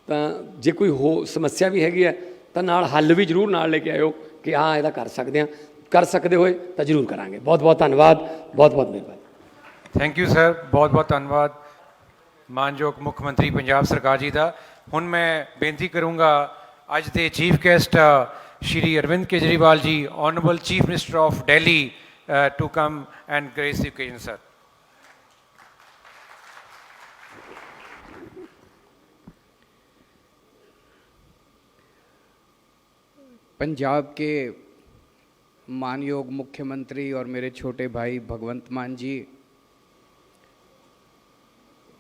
ਤਾਂ ਜੇ ਕੋਈ ਸਮੱਸਿਆ ਵੀ ਹੈਗੀ ਹੈ ਤਾਂ ਨਾਲ ਹੱਲ ਵੀ ਜ਼ਰੂਰ ਨਾਲ ਲੈ ਕੇ ਆਇਓ ਕਿ ਹਾਂ ਇਹਦਾ ਕਰ ਸਕਦੇ ਹਾਂ, ਕਰ ਸਕਦੇ ਹੋਏ ਤਾਂ ਜ਼ਰੂਰ ਕਰਾਂਗੇ। ਬਹੁਤ ਬਹੁਤ ਧੰਨਵਾਦ, ਬਹੁਤ ਬਹੁਤ ਮਿਹਰਬਾਨੀ। ਥੈਂਕ ਯੂ ਸਰ, ਬਹੁਤ ਬਹੁਤ ਧੰਨਵਾਦ ਮਾਨਯੋਗ ਮੁੱਖ ਮੰਤਰੀ ਪੰਜਾਬ ਸਰਕਾਰ ਜੀ ਦਾ। ਹੁਣ ਮੈਂ ਬੇਨਤੀ ਕਰੂੰਗਾ ਅੱਜ ਦੇ chief guest Shri Arvind Kejriwal ji, honourable chief minister of Delhi, to come and grace ਦੀ ਓਕੇਜ਼ਨ। ਸਰ, पंजाब के मानयोग मुख्यमंत्री और मेरे छोटे भाई भगवंत मान जी,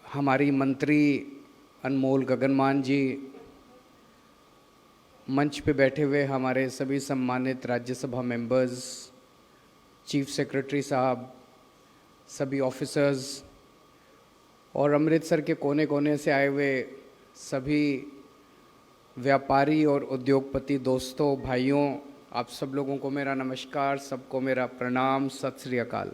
हमारी मंत्री अनमोल गगन मान जी, मंच पे बैठे हुए हमारे सभी सम्मानित राज्यसभा मेंबर्स, चीफ सेक्रेटरी साहब, सभी ऑफिसर्स और अमृतसर के कोने कोने से आए हुए सभी व्यापारी और उद्योगपति दोस्तों, भाइयों, आप सब लोगों को मेरा नमस्कार, सबको मेरा प्रणाम, सत श्री अकाल।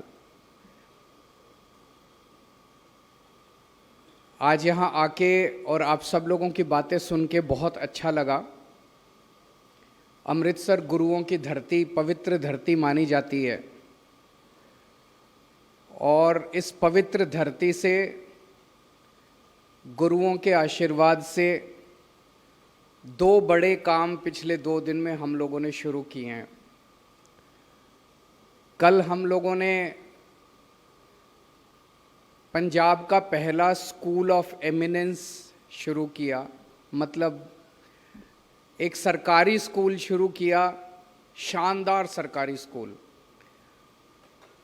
आज यहाँ आके और आप सब लोगों की बातें सुन के बहुत अच्छा लगा। अमृतसर गुरुओं की धरती, पवित्र धरती मानी जाती है और इस पवित्र धरती से, गुरुओं के आशीर्वाद से 2 बड़े काम पिछले 2 दिन में हम लोगों ने शुरू किए हैं। कल हम लोगों ने पंजाब का पहला स्कूल ऑफ एमिनेंस शुरू किया, मतलब एक सरकारी स्कूल शुरू किया, शानदार सरकारी स्कूल।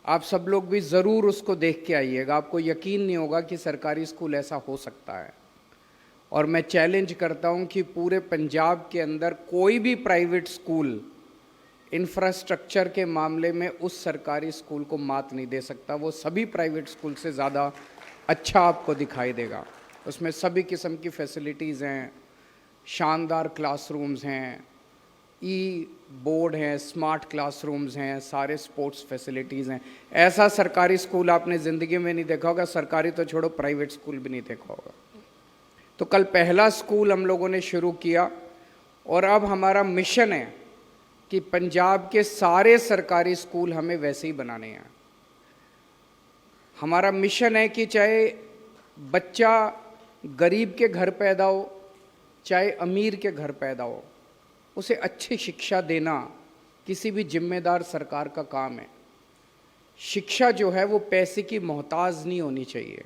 आप सब लोग भी ज़रूर उसको देख के आइएगा, आपको यकीन नहीं होगा कि सरकारी स्कूल ऐसा हो सकता है। और मैं चैलेंज करता हूं कि पूरे पंजाब के अंदर कोई भी प्राइवेट स्कूल इंफ्रास्ट्रक्चर के मामले में उस सरकारी स्कूल को मात नहीं दे सकता। वो सभी प्राइवेट स्कूल से ज़्यादा अच्छा आपको दिखाई देगा। उसमें सभी किस्म की फैसिलिटीज़ हैं, शानदार क्लासरूम्स हैं, ई बोर्ड हैं, स्मार्ट क्लासरूम्स हैं, सारे स्पोर्ट्स फैसिलिटीज़ हैं। ऐसा सरकारी स्कूल आपने ज़िंदगी में नहीं देखा होगा, सरकारी तो छोड़ो, प्राइवेट स्कूल भी नहीं देखा होगा। तो कल पहला स्कूल हम लोगों ने शुरू किया और अब हमारा मिशन है कि पंजाब के सारे सरकारी स्कूल हमें वैसे ही बनाने हैं। हमारा मिशन है कि चाहे बच्चा गरीब के घर पैदा हो, चाहे अमीर के घर पैदा हो, उसे अच्छी शिक्षा देना किसी भी जिम्मेदार सरकार का काम है। शिक्षा जो है वो पैसे की मोहताज नहीं होनी चाहिए।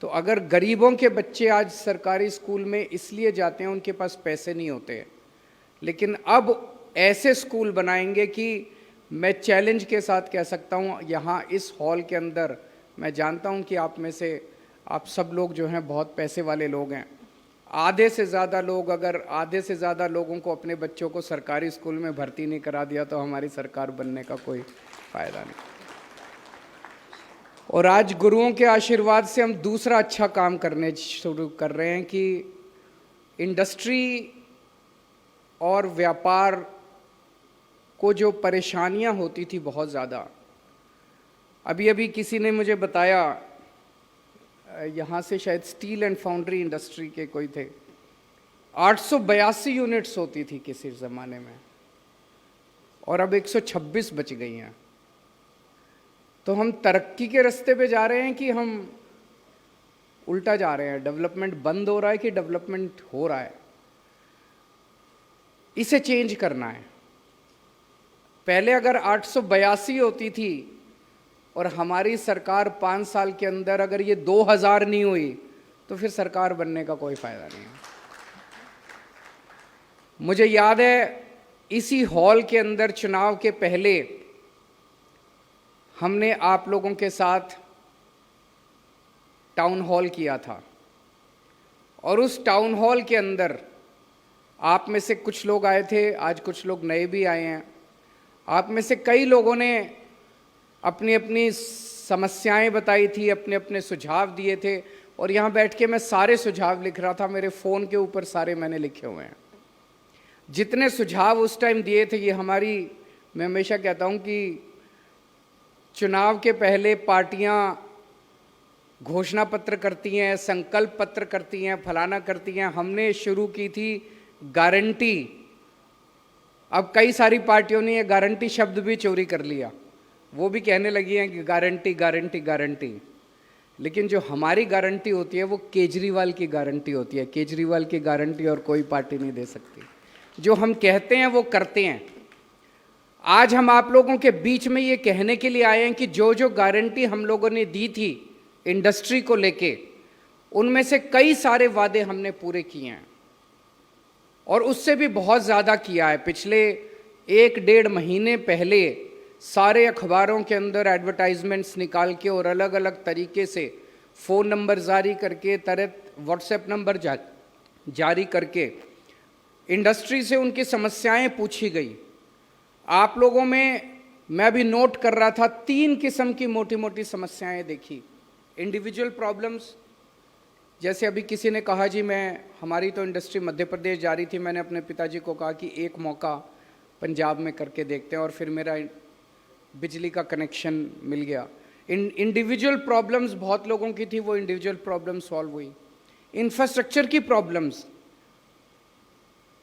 तो अगर गरीबों के बच्चे आज सरकारी स्कूल में इसलिए जाते हैं, उनके पास पैसे नहीं होते, लेकिन अब ऐसे स्कूल बनाएंगे कि मैं चैलेंज के साथ कह सकता हूँ, यहाँ इस हॉल के अंदर, मैं जानता हूँ कि आप में से आप सब लोग जो हैं बहुत पैसे वाले लोग हैं। आधे से ज़्यादा लोग, अगर आधे से ज़्यादा लोगों को अपने बच्चों को सरकारी स्कूल में भर्ती नहीं करा दिया तो हमारी सरकार बनने का कोई फ़ायदा नहीं। और आज गुरुओं के आशीर्वाद से हम दूसरा अच्छा काम करने शुरू कर रहे हैं कि इंडस्ट्री और व्यापार को जो परेशानियां होती थी बहुत ज़्यादा, अभी किसी ने मुझे बताया, यहाँ से शायद स्टील एंड फाउंड्री इंडस्ट्री के कोई थे, 882 यूनिट्स होती थी किसी ज़माने में और अब 126 बच गई हैं। तो हम तरक्की के रास्ते पे जा रहे हैं कि हम उल्टा जा रहे हैं? डेवलपमेंट बंद हो रहा है कि डेवलपमेंट हो रहा है? इसे चेंज करना है। पहले अगर 882 होती थी और हमारी सरकार 5 साल के अंदर अगर ये 2000 नहीं हुई तो फिर सरकार बनने का कोई फायदा नहीं है। मुझे याद है इसी हॉल के अंदर चुनाव के पहले हमने आप लोगों के साथ टाउन हॉल किया था और उस टाउन हॉल के अंदर आप में से कुछ लोग आए थे, आज कुछ लोग नए भी आए हैं। आप में से कई लोगों ने अपनी अपनी समस्याएं बताई थी, अपने अपने सुझाव दिए थे और यहाँ बैठ के मैं सारे सुझाव लिख रहा था। मेरे फ़ोन के ऊपर सारे मैंने लिखे हुए हैं। जितने सुझाव उस टाइम दिए थे, ये हमारी, मैं हमेशा कहता हूँ कि चुनाव के पहले पार्टियां घोषणा पत्र करती हैं, संकल्प पत्र करती हैं, फलाना करती हैं। हमने शुरू की थी गारंटी। अब कई सारी पार्टियों ने ये गारंटी शब्द भी चोरी कर लिया, वो भी कहने लगी हैं कि गारंटी गारंटी गारंटी। लेकिन जो हमारी गारंटी होती है वो केजरीवाल की गारंटी होती है। केजरीवाल की गारंटी और कोई पार्टी नहीं दे सकती। जो हम कहते हैं वो करते हैं। आज हम आप लोगों के बीच में ये कहने के लिए आए हैं कि जो जो गारंटी हम लोगों ने दी थी इंडस्ट्री को लेके, उनमें से कई सारे वादे हमने पूरे किए हैं और उससे भी बहुत ज़्यादा किया है। पिछले 1-1.5 महीने पहले सारे अखबारों के अंदर एडवर्टाइजमेंट्स निकाल के और अलग अलग तरीके से फ़ोन नंबर जारी करके, तरह व्हाट्सएप नंबर जारी करके इंडस्ट्री से उनकी समस्याएं पूछी गई। आप लोगों में मैं अभी नोट कर रहा था, 3 किस्म की मोटी मोटी समस्याएं देखी। इंडिविजुअल प्रॉब्लम्स, जैसे अभी किसी ने कहा जी हमारी तो इंडस्ट्री मध्य प्रदेश जा रही थी, मैंने अपने पिताजी को कहा कि एक मौका पंजाब में करके देखते हैं, और फिर मेरा बिजली का कनेक्शन मिल गया। इंडिविजुअल प्रॉब्लम्स बहुत लोगों की थी, वो इंडिविजुअल प्रॉब्लम सॉल्व हुई। इंफ्रास्ट्रक्चर की प्रॉब्लम्स,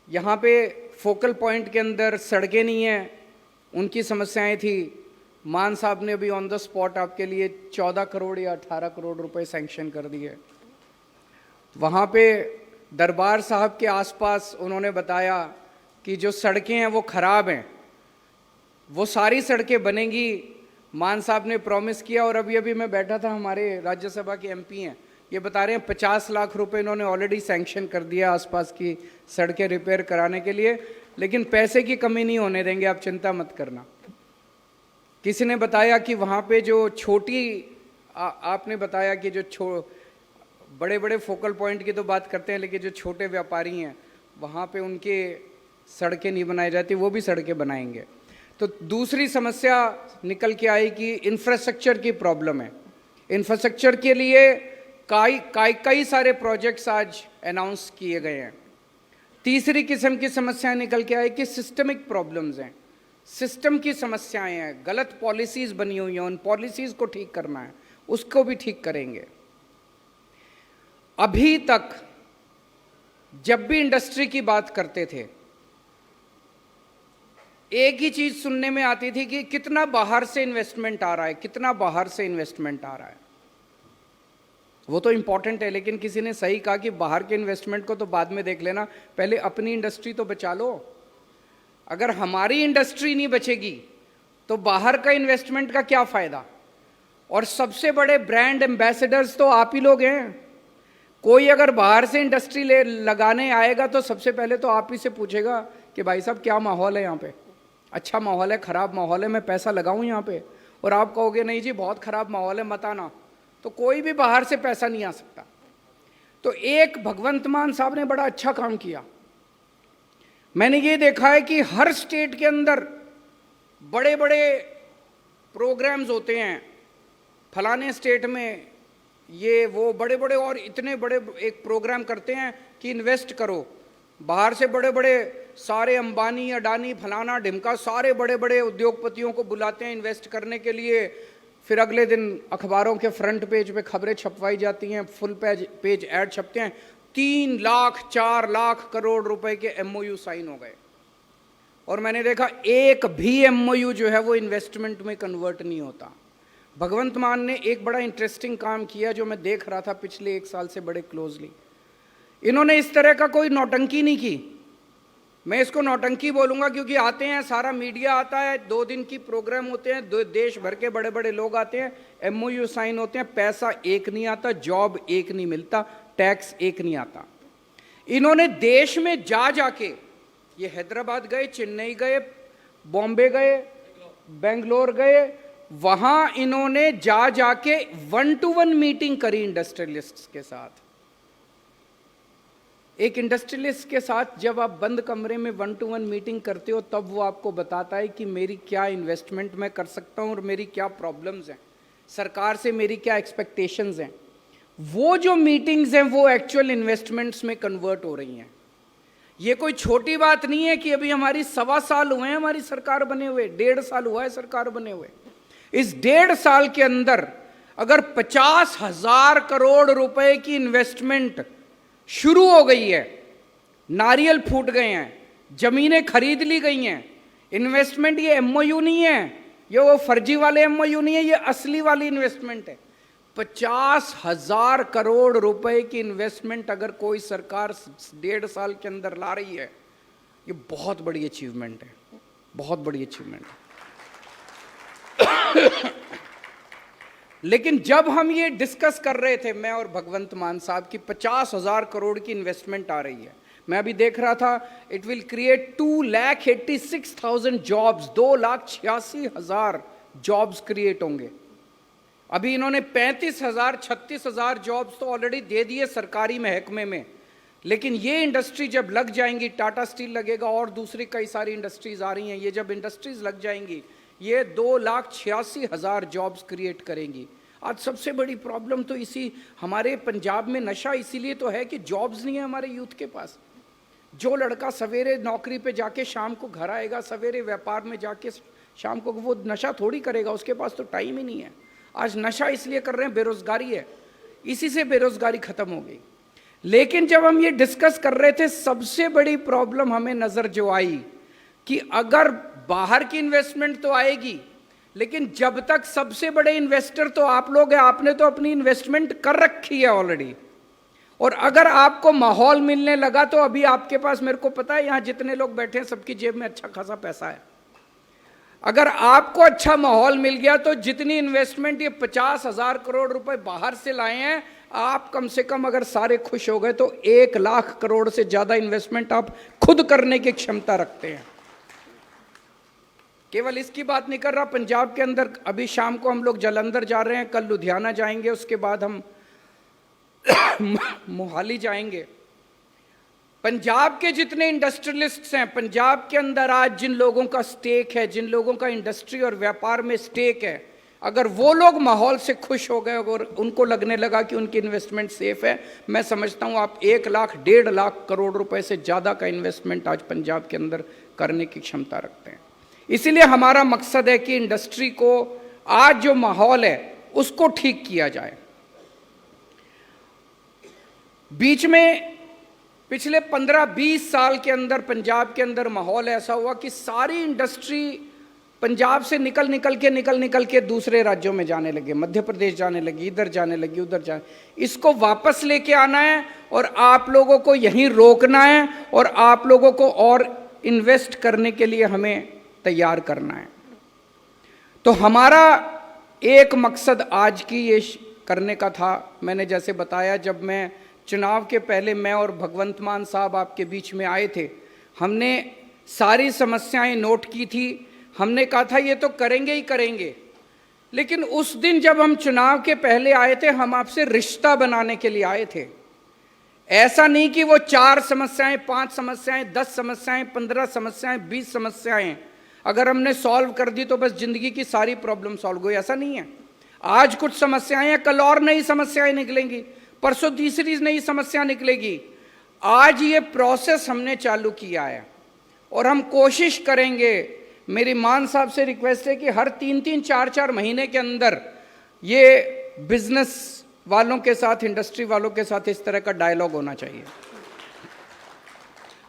यहाँ पे फोकल पॉइंट के अंदर सड़कें नहीं हैं, उनकी समस्याएं थी। मान साहब ने अभी ऑन द स्पॉट आपके लिए 14 करोड़ या 18 करोड़ रुपए सैंक्शन कर दिए। वहाँ पे दरबार साहब के आसपास उन्होंने बताया कि जो सड़कें हैं वो ख़राब हैं, वो सारी सड़कें बनेंगी। मान साहब ने प्रॉमिस किया, और अभी अभी मैं बैठा था, हमारे राज्यसभा के एमपी हैं, ये बता रहे हैं 50 लाख रुपए इन्होंने ऑलरेडी सैंक्शन कर दिया आसपास की सड़कें रिपेयर कराने के लिए, लेकिन पैसे की कमी नहीं होने देंगे, आप चिंता मत करना। किसी ने बताया कि वहाँ पे जो आपने बताया कि जो बड़े बड़े फोकल पॉइंट की तो बात करते हैं, लेकिन जो छोटे व्यापारी हैं वहाँ पे उनके सड़कें नहीं बनाई जाती, वो भी सड़कें बनाएंगे। तो दूसरी समस्या निकल के आई कि इंफ्रास्ट्रक्चर की प्रॉब्लम है। इंफ्रास्ट्रक्चर के लिए कई सारे प्रोजेक्ट्स आज अनाउंस किए गए हैं। तीसरी किस्म की समस्या निकल के आई कि सिस्टमिक प्रॉब्लम्स हैं, सिस्टम की समस्याएं हैं, गलत पॉलिसीज बनी हुई हैं, उन पॉलिसीज को ठीक करना है, उसको भी ठीक करेंगे। अभी तक जब भी इंडस्ट्री की बात करते थे, एक ही चीज सुनने में आती थी कि कितना बाहर से इन्वेस्टमेंट आ रहा है, कितना बाहर से इन्वेस्टमेंट आ रहा है। वो तो इंपॉर्टेंट है, लेकिन किसी ने सही कहा कि बाहर के इन्वेस्टमेंट को तो बाद में देख लेना, पहले अपनी इंडस्ट्री तो बचा लो। अगर हमारी इंडस्ट्री नहीं बचेगी तो बाहर का इन्वेस्टमेंट का क्या फायदा। और सबसे बड़े ब्रांड एम्बेसडर्स तो आप ही लोग हैं। कोई अगर बाहर से इंडस्ट्री लगाने आएगा तो सबसे पहले तो आप ही से पूछेगा कि भाई साहब क्या माहौल है यहाँ पे, अच्छा माहौल है, खराब माहौल है, मैं पैसा लगाऊं यहाँ पे। और आप कहोगे नहीं जी बहुत खराब माहौल है, मत आना, तो कोई भी बाहर से पैसा नहीं आ सकता। तो एक भगवंत मान साहब ने बड़ा अच्छा काम किया। मैंने ये देखा है कि हर स्टेट के अंदर बड़े बड़े प्रोग्राम्स होते हैं, फलाने स्टेट में ये वो बड़े बड़े, और इतने बड़े एक प्रोग्राम करते हैं कि इन्वेस्ट करो। बाहर से बड़े बड़े सारे अंबानी, अडानी, फलाना ढिमका सारे बड़े बड़े उद्योगपतियों को बुलाते हैं इन्वेस्ट करने के लिए। फिर अगले दिन अखबारों के फ्रंट पेज पे खबरें छपवाई जाती हैं, फुल पेज ऐड छपते हैं, 3 लाख 4 लाख करोड़ रुपए के एमओयू साइन हो गए। और मैंने देखा एक भी एमओयू जो है वो इन्वेस्टमेंट में कन्वर्ट नहीं होता। भगवंत मान ने एक बड़ा इंटरेस्टिंग काम किया जो मैं देख रहा था पिछले 1 साल से बड़े क्लोजली। इन्होंने इस तरह का कोई नौटंकी नहीं की। मैं इसको नौटंकी बोलूंगा क्योंकि आते हैं, सारा मीडिया आता है, 2 दिन की प्रोग्राम होते हैं, देश भर के बड़े बड़े लोग आते हैं, एमओयू साइन होते हैं, पैसा एक नहीं आता, जॉब एक नहीं मिलता, टैक्स एक नहीं आता। इन्होंने देश में जाके, ये हैदराबाद गए, चेन्नई गए, बॉम्बे गए, बेंगलोर गए, वहां इन्होंने जाके 1-to-1 मीटिंग करी इंडस्ट्रियलिस्ट्स के साथ। एक इंडस्ट्रियलिस्ट के साथ जब आप बंद कमरे में 1-to-1 मीटिंग करते हो, तब वो आपको बताता है कि मेरी क्या इन्वेस्टमेंट मैं कर सकता हूं और मेरी क्या प्रॉब्लम्स हैं, सरकार से मेरी क्या एक्सपेक्टेशंस हैं। वो जो मीटिंग्स हैं वो एक्चुअल इन्वेस्टमेंट्स में कन्वर्ट हो रही हैं। ये कोई छोटी बात नहीं है कि अभी हमारी 1.25 साल हुए हैं हमारी सरकार बने हुए, 1.5 साल हुआ है सरकार बने हुए। इस 1.5 साल के अंदर अगर 50,000 करोड़ रुपए की इन्वेस्टमेंट शुरू हो गई है, नारियल फूट गए हैं, जमीनें खरीद ली गई हैं, इन्वेस्टमेंट ये एमओयू नहीं है, ये वो फर्जी वाले एमओयू नहीं है, ये असली वाली इन्वेस्टमेंट है। 50,000 करोड़ रुपए की इन्वेस्टमेंट अगर कोई सरकार 1.5 साल के अंदर ला रही है, ये बहुत बड़ी अचीवमेंट है, बहुत बड़ी अचीवमेंट है। लेकिन जब हम ये डिस्कस कर रहे थे, मैं और भगवंत मान साहब, की 50,000 करोड़ की इन्वेस्टमेंट आ रही है, मैं अभी देख रहा था, it will create 2,86,000 jobs, 2,86,000 jobs create होंगे। अभी इन्होंने 35,000-36,000 जॉब्स तो ऑलरेडी दे दिए सरकारी महकमे में, लेकिन ये इंडस्ट्री जब लग जाएंगी, टाटा स्टील लगेगा और दूसरी कई सारी इंडस्ट्रीज आ रही हैं, ये जब इंडस्ट्रीज लग जाएंगी, ये 2,86,000 जॉब्स क्रिएट करेंगी। आज सबसे बड़ी प्रॉब्लम तो इसी हमारे पंजाब में नशा इसीलिए तो है कि जॉब्स नहीं है हमारे यूथ के पास। जो लड़का सवेरे नौकरी पे जाके शाम को घर आएगा, सवेरे व्यापार में जाके शाम को, वो नशा थोड़ी करेगा, उसके पास तो टाइम ही नहीं है। आज नशा इसलिए कर रहे हैं, बेरोजगारी है, इसी से बेरोजगारी खत्म हो गई। लेकिन जब हम ये डिस्कस कर रहे थे, सबसे बड़ी प्रॉब्लम हमें नजर जो आई कि अगर बाहर की इन्वेस्टमेंट तो आएगी, लेकिन जब तक सबसे बड़े इन्वेस्टर तो आप लोग हैं, आपने तो अपनी इन्वेस्टमेंट कर रखी है ऑलरेडी, और अगर आपको माहौल मिलने लगा तो अभी आपके पास, मेरे को पता है यहां जितने लोग बैठे हैं सबकी जेब में अच्छा खासा पैसा है। अगर आपको अच्छा माहौल मिल गया तो जितनी इन्वेस्टमेंट ये 50,000 करोड़ रुपए बाहर से लाए हैं, आप कम से कम अगर सारे खुश हो गए तो 1,00,000 करोड़ से ज्यादा इन्वेस्टमेंट आप खुद करने की क्षमता रखते हैं। केवल इसकी बात नहीं कर रहा, पंजाब के अंदर अभी शाम को हम लोग जालंधर जा रहे हैं, कल लुधियाना जाएंगे, उसके बाद हम मोहाली जाएंगे। पंजाब के जितने इंडस्ट्रियलिस्ट्स हैं, पंजाब के अंदर आज जिन लोगों का स्टेक है, जिन लोगों का इंडस्ट्री और व्यापार में स्टेक है, अगर वो लोग माहौल से खुश हो गए और उनको लगने लगा कि उनकी इन्वेस्टमेंट सेफ है, मैं समझता हूं आप 1,00,000 1,50,000 करोड़ रुपए से ज्यादा का इन्वेस्टमेंट आज पंजाब के अंदर करने की क्षमता रखते हैं। इसीलिए हमारा मकसद है कि इंडस्ट्री को आज जो माहौल है उसको ठीक किया जाए। बीच में पिछले 15-20 साल के अंदर पंजाब के अंदर माहौल ऐसा हुआ कि सारी इंडस्ट्री पंजाब से निकल के दूसरे राज्यों में जाने लगे, मध्य प्रदेश जाने लगी, इधर जाने लगी, उधर जाने। इसको वापस लेके आना है और आप लोगों को यहीं रोकना है और आप लोगों को और इन्वेस्ट करने के लिए हमें तैयार करना है। तो हमारा एक मकसद आज की ये करने का था। मैंने जैसे बताया, जब मैं चुनाव के पहले मैं और भगवंत मान साहब आपके बीच में आए थे, हमने सारी समस्याएं नोट की थी। हमने कहा था ये तो करेंगे ही करेंगे, लेकिन उस दिन जब हम चुनाव के पहले आए थे, हम आपसे रिश्ता बनाने के लिए आए थे। ऐसा नहीं कि वो 4 समस्याएं, 5 समस्याएं, 10 समस्याएं, 15 समस्याएं, 20 समस्याएं अगर हमने सॉल्व कर दी तो बस जिंदगी की सारी प्रॉब्लम सॉल्व हो गई, ऐसा नहीं है। आज कुछ समस्याएं हैं, कल और नई समस्याएं निकलेंगी, परसों तीसरी नई समस्या निकलेगी। आज ये प्रोसेस हमने चालू किया है और हम कोशिश करेंगे, मेरी मान साहब से रिक्वेस्ट है कि हर 3-3, 4-4 महीने के अंदर ये बिजनेस वालों के साथ, इंडस्ट्री वालों के साथ इस तरह का डायलॉग होना चाहिए।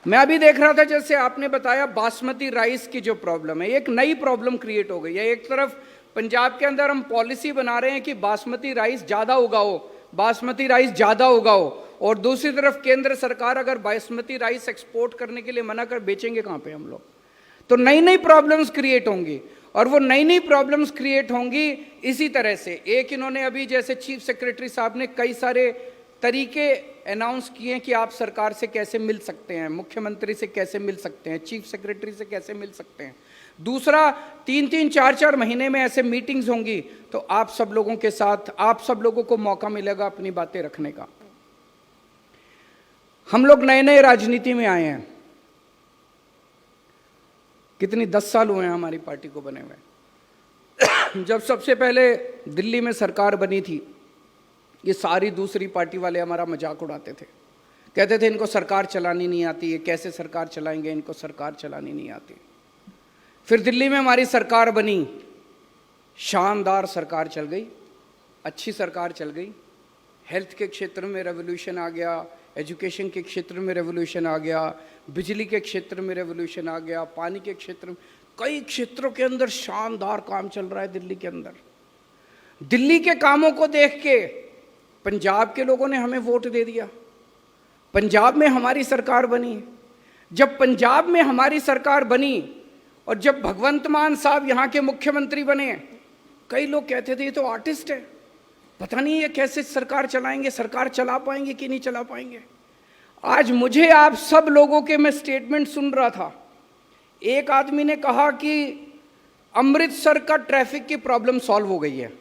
मैं अभी देख रहा था, जैसे आपने बताया बासमती राइस की जो प्रॉब्लम है, एक नई प्रॉब्लम क्रिएट हो गई है। एक तरफ पंजाब के अंदर हम पॉलिसी बना रहे हैं कि बासमती राइस ज़्यादा उगाओ, बासमती राइस ज़्यादा उगाओ, और दूसरी तरफ केंद्र सरकार अगर बासमती राइस एक्सपोर्ट करने के लिए मना कर, बेचेंगे कहाँ पे हम लोग? तो नई नई प्रॉब्लम्स क्रिएट होंगी और वो नई नई प्रॉब्लम्स क्रिएट होंगी इसी तरह से। एक इन्होंने अभी जैसे चीफ सेक्रेटरी साहब ने कई सारे तरीके अनाउंस किए हैं कि आप सरकार से कैसे मिल सकते हैं, मुख्यमंत्री से कैसे मिल सकते हैं, चीफ सेक्रेटरी से कैसे मिल सकते हैं। दूसरा, 3-3, 4-4 महीने में ऐसे मीटिंग्स होंगी तो आप सब लोगों के साथ, आप सब लोगों को मौका मिलेगा अपनी बातें रखने का। हम लोग नए नए राजनीति में आए हैं, कितनी 10 साल हुए हैं हमारी पार्टी को बने हुए। जब सबसे पहले दिल्ली में सरकार बनी थी, ये सारी दूसरी पार्टी वाले हमारा मजाक उड़ाते थे, कहते थे इनको सरकार चलानी नहीं आती, ये कैसे सरकार चलाएंगे, इनको सरकार चलानी नहीं आती। फिर दिल्ली में हमारी सरकार बनी, शानदार सरकार चल गई, अच्छी सरकार चल गई। हेल्थ के क्षेत्र में रेवोल्यूशन आ गया, एजुकेशन के क्षेत्र में रेवोल्यूशन आ गया, बिजली के क्षेत्र में रेवोल्यूशन आ गया, पानी के क्षेत्र में, कई क्षेत्रों के अंदर शानदार काम चल रहा है दिल्ली के अंदर। दिल्ली के कामों को देख के पंजाब के लोगों ने हमें वोट दे दिया, पंजाब में हमारी सरकार बनी। जब पंजाब में हमारी सरकार बनी और जब भगवंत मान साहब यहाँ के मुख्यमंत्री बने, कई लोग कहते थे ये तो आर्टिस्ट है, पता नहीं ये कैसे सरकार चलाएंगे, सरकार चला पाएंगे कि नहीं चला पाएंगे। आज मुझे आप सब लोगों के मैं स्टेटमेंट सुन रहा था, एक आदमी ने कहा कि अमृतसर का ट्रैफिक की प्रॉब्लम सॉल्व हो गई है।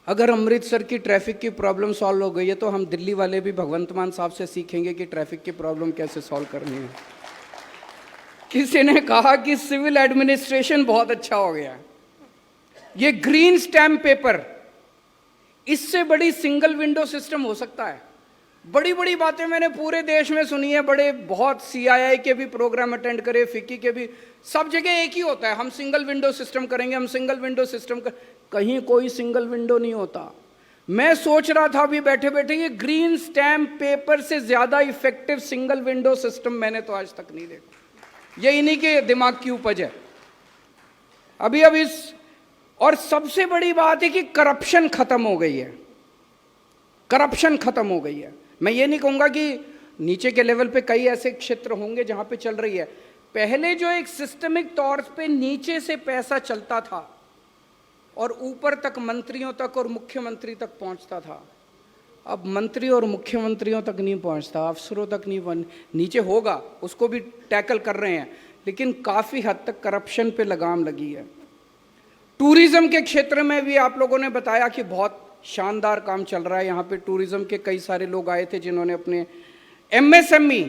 अगर अमृतसर की ट्रैफिक की प्रॉब्लम सॉल्व हो गई है तो हम दिल्ली वाले भी भगवंत मान साहब से सीखेंगे कि ट्रैफिक की प्रॉब्लम कैसे सॉल्व करनी है। किसी ने कहा कि सिविल एडमिनिस्ट्रेशन बहुत अच्छा हो गया। ये ग्रीन स्टैम्प पेपर, इससे बड़ी सिंगल विंडो सिस्टम हो सकता है? बड़ी बड़ी बातें मैंने पूरे देश में सुनी है, बड़े बहुत CII के भी प्रोग्राम अटेंड करे, फिक्की के भी, सब जगह एक ही होता है, हम सिंगल विंडो सिस्टम करेंगे, हम सिंगल विंडो सिस्टम कर, कहीं कोई सिंगल विंडो नहीं होता। मैं सोच रहा था अभी बैठे बैठे, ये ग्रीन स्टैम्प पेपर से ज्यादा इफेक्टिव सिंगल विंडो सिस्टम मैंने तो आज तक नहीं देखा। ये इन्हीं के दिमाग की उपज है। अभी इस, और सबसे बड़ी बात है कि करप्शन खत्म हो गई है, करप्शन खत्म हो गई है। मैं ये नहीं कहूंगा कि नीचे के लेवल पे कई ऐसे क्षेत्र होंगे जहां पे चल रही है। पहले जो एक सिस्टमिक तौर पे नीचे से पैसा चलता था और ऊपर तक मंत्रियों तक और मुख्यमंत्री तक पहुंचता था, अब मंत्री और मुख्यमंत्रियों तक नहीं पहुंचता, अफसरों तक नहीं, नीचे होगा, उसको भी टैकल कर रहे हैं, लेकिन काफी हद तक करप्शन पे लगाम लगी है। टूरिज्म के क्षेत्र में भी आप लोगों ने बताया कि बहुत शानदार काम चल रहा है। यहाँ पे टूरिज्म के कई सारे लोग आए थे जिन्होंने अपने MSME,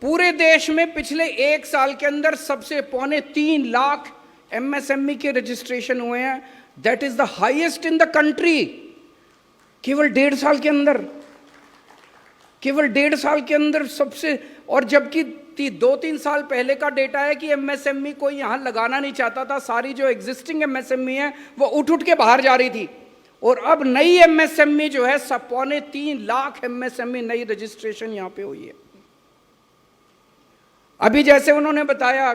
पूरे देश में पिछले 1 साल के अंदर सबसे 3.25 लाख MSME के रजिस्ट्रेशन हुए हैं। That is the highest in the country. केवल 1.5 साल के अंदर, केवल 1.5 साल के अंदर सबसे, और जबकि 2-3 साल पहले का डेटा है कि MSME कोई यहाँ लगाना नहीं चाहता था, सारी जो एग्जिस्टिंग MSME है वो उठ के बाहर जा रही थी, और अब नई MSME जो है 3.25 लाख MSME नई रजिस्ट्रेशन यहाँ पे हुई है। अभी जैसे उन्होंने बताया,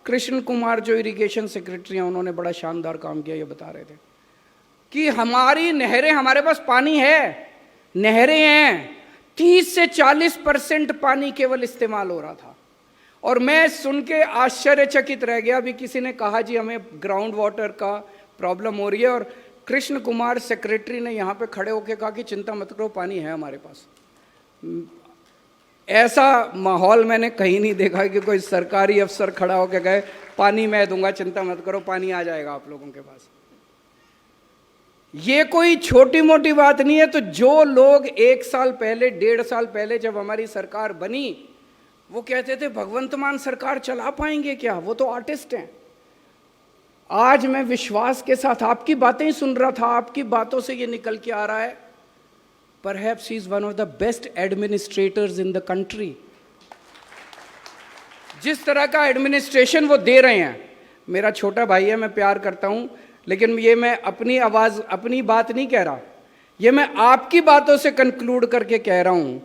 कृष्ण कुमार जो इरिगेशन सेक्रेटरी हैं, उन्होंने बड़ा शानदार काम किया। ये बता रहे थे कि हमारी नहरें, हमारे पास पानी है, नहरें हैं, 30 से 40% पानी केवल इस्तेमाल हो रहा था। और मैं सुन के आश्चर्यचकित रह गया। अभी किसी ने कहा जी हमें ग्राउंड वाटर का प्रॉब्लम हो रही है, और कृष्ण कुमार सेक्रेटरी ने यहाँ पे खड़े होकर कहा कि चिंता मत करो, पानी है हमारे पास। ऐसा माहौल मैंने कहीं नहीं देखा कि कोई सरकारी अफसर खड़ा होकर कहे पानी मैं दूंगा, चिंता मत करो, पानी आ जाएगा आप लोगों के पास। ये कोई छोटी मोटी बात नहीं है। तो जो लोग 1 साल पहले, 1.5 साल पहले जब हमारी सरकार बनी, वो कहते थे भगवंत मान सरकार चला पाएंगे क्या, वो तो आर्टिस्ट हैं। आज मैं विश्वास के साथ आपकी बातें ही सुन रहा था, आपकी बातों से ये निकल के आ रहा है, perhaps he is one of the best administrators in the country. जिस तरह का एडमिनिस्ट्रेशन वो दे रहे हैं, मेरा छोटा भाई है, मैं प्यार करता हूं, लेकिन ये मैं अपनी आवाज, अपनी बात नहीं कह रहा, ये मैं आपकी बातों से कंक्लूड करके कह रहा हूं।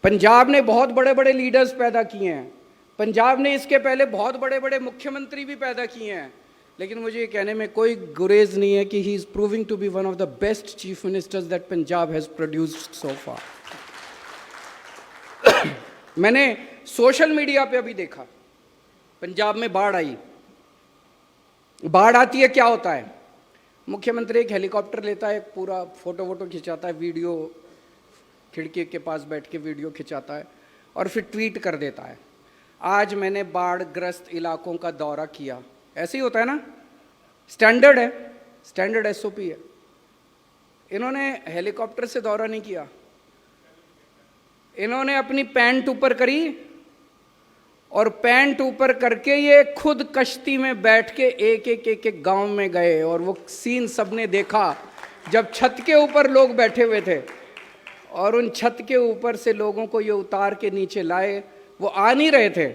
पंजाब ने बहुत बड़े बड़े लीडर्स पैदा किए हैं, पंजाब ने इसके पहले बहुत बड़े बड़े मुख्यमंत्री भी पैदा किए हैं, लेकिन मुझे ये कहने में कोई गुरेज नहीं है कि he is proving to be one of the best chief ministers that Punjab has produced so far. मैंने सोशल मीडिया पे अभी देखा, पंजाब में बाढ़ आई, बाढ़ आती है क्या होता है, मुख्यमंत्री एक हेलीकॉप्टर लेता है, पूरा फोटो खिंचाता है, वीडियो खिड़की के पास बैठ के वीडियो खिंचाता है और फिर ट्वीट कर देता है, आज मैंने बाढ़ ग्रस्त इलाकों का दौरा किया। ऐसे ही होता है ना, स्टैंडर्ड है, स्टैंडर्ड SOP है। इन्होंने हेलीकॉप्टर से दौरा नहीं किया, इन्होंने अपनी पैंट ऊपर करी और पैंट ऊपर करके ये खुद कश्ती में बैठ के एक गांव में गए, और वो सीन सबने देखा जब छत के ऊपर लोग बैठे हुए थे और उन छत के ऊपर से लोगों को ये उतार के नीचे लाए। वो आ नहीं रहे थे,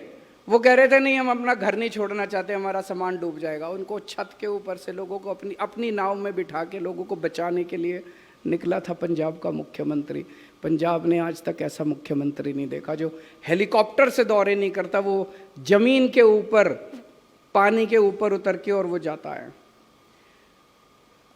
वो कह रहे थे नहीं हम अपना घर नहीं छोड़ना चाहते, हमारा सामान डूब जाएगा। उनको छत के ऊपर से लोगों को अपनी नाव में बिठा के लोगों को बचाने के लिए निकला था पंजाब का मुख्यमंत्री। पंजाब ने आज तक ऐसा मुख्यमंत्री नहीं देखा जो हेलीकॉप्टर से दौरे नहीं करता, वो जमीन के ऊपर, पानी के ऊपर उतर के और वो जाता है।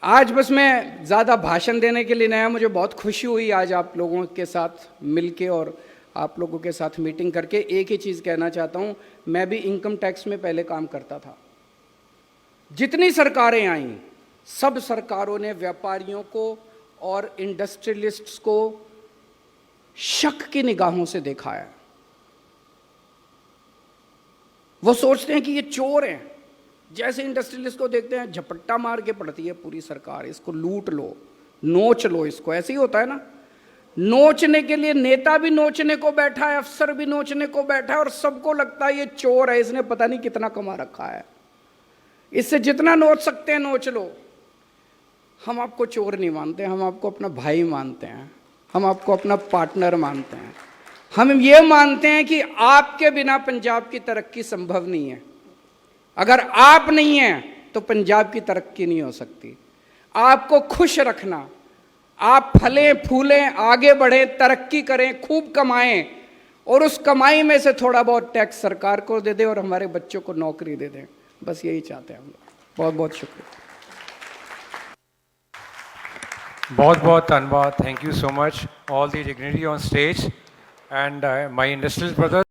आज बस मैं ज़्यादा भाषण देने के लिए नया, मुझे बहुत खुशी हुई आज आप लोगों के साथ मिलके और आप लोगों के साथ मीटिंग करके। एक ही चीज़ कहना चाहता हूँ, मैं भी इनकम टैक्स में पहले काम करता था। जितनी सरकारें आईं, सब सरकारों ने व्यापारियों को और इंडस्ट्रियलिस्ट्स को शक की निगाहों से देखा है। वो सोचते हैं कि ये चोर हैं, जैसे इंडस्ट्रियलिस्ट को देखते हैं झपट्टा मार के पड़ती है पूरी सरकार, इसको लूट लो, नोच लो इसको, ऐसे ही होता है ना। नोचने के लिए नेता भी नोचने को बैठा है, अफसर भी नोचने को बैठा है, और सबको लगता है ये चोर है, इसने पता नहीं कितना कमा रखा है, इससे जितना नोच सकते हैं नोच लो। हम आपको चोर नहीं मानते, हम आपको अपना भाई मानते हैं, हम आपको अपना पार्टनर मानते हैं। हम ये मानते हैं कि आपके बिना पंजाब की तरक्की संभव नहीं है। अगर आप नहीं हैं तो पंजाब की तरक्की नहीं हो सकती। आपको खुश रखना, आप फलें फूलें, आगे बढ़ें, तरक्की करें, खूब कमाएं, और उस कमाई में से थोड़ा बहुत टैक्स सरकार को दे दें और हमारे बच्चों को नौकरी दे दें। बस यही चाहते हैं हम लोग। बहुत बहुत शुक्रिया। बहुत बहुत धन्यवाद। Thank you so much all the dignity on stage and my industrial brothers.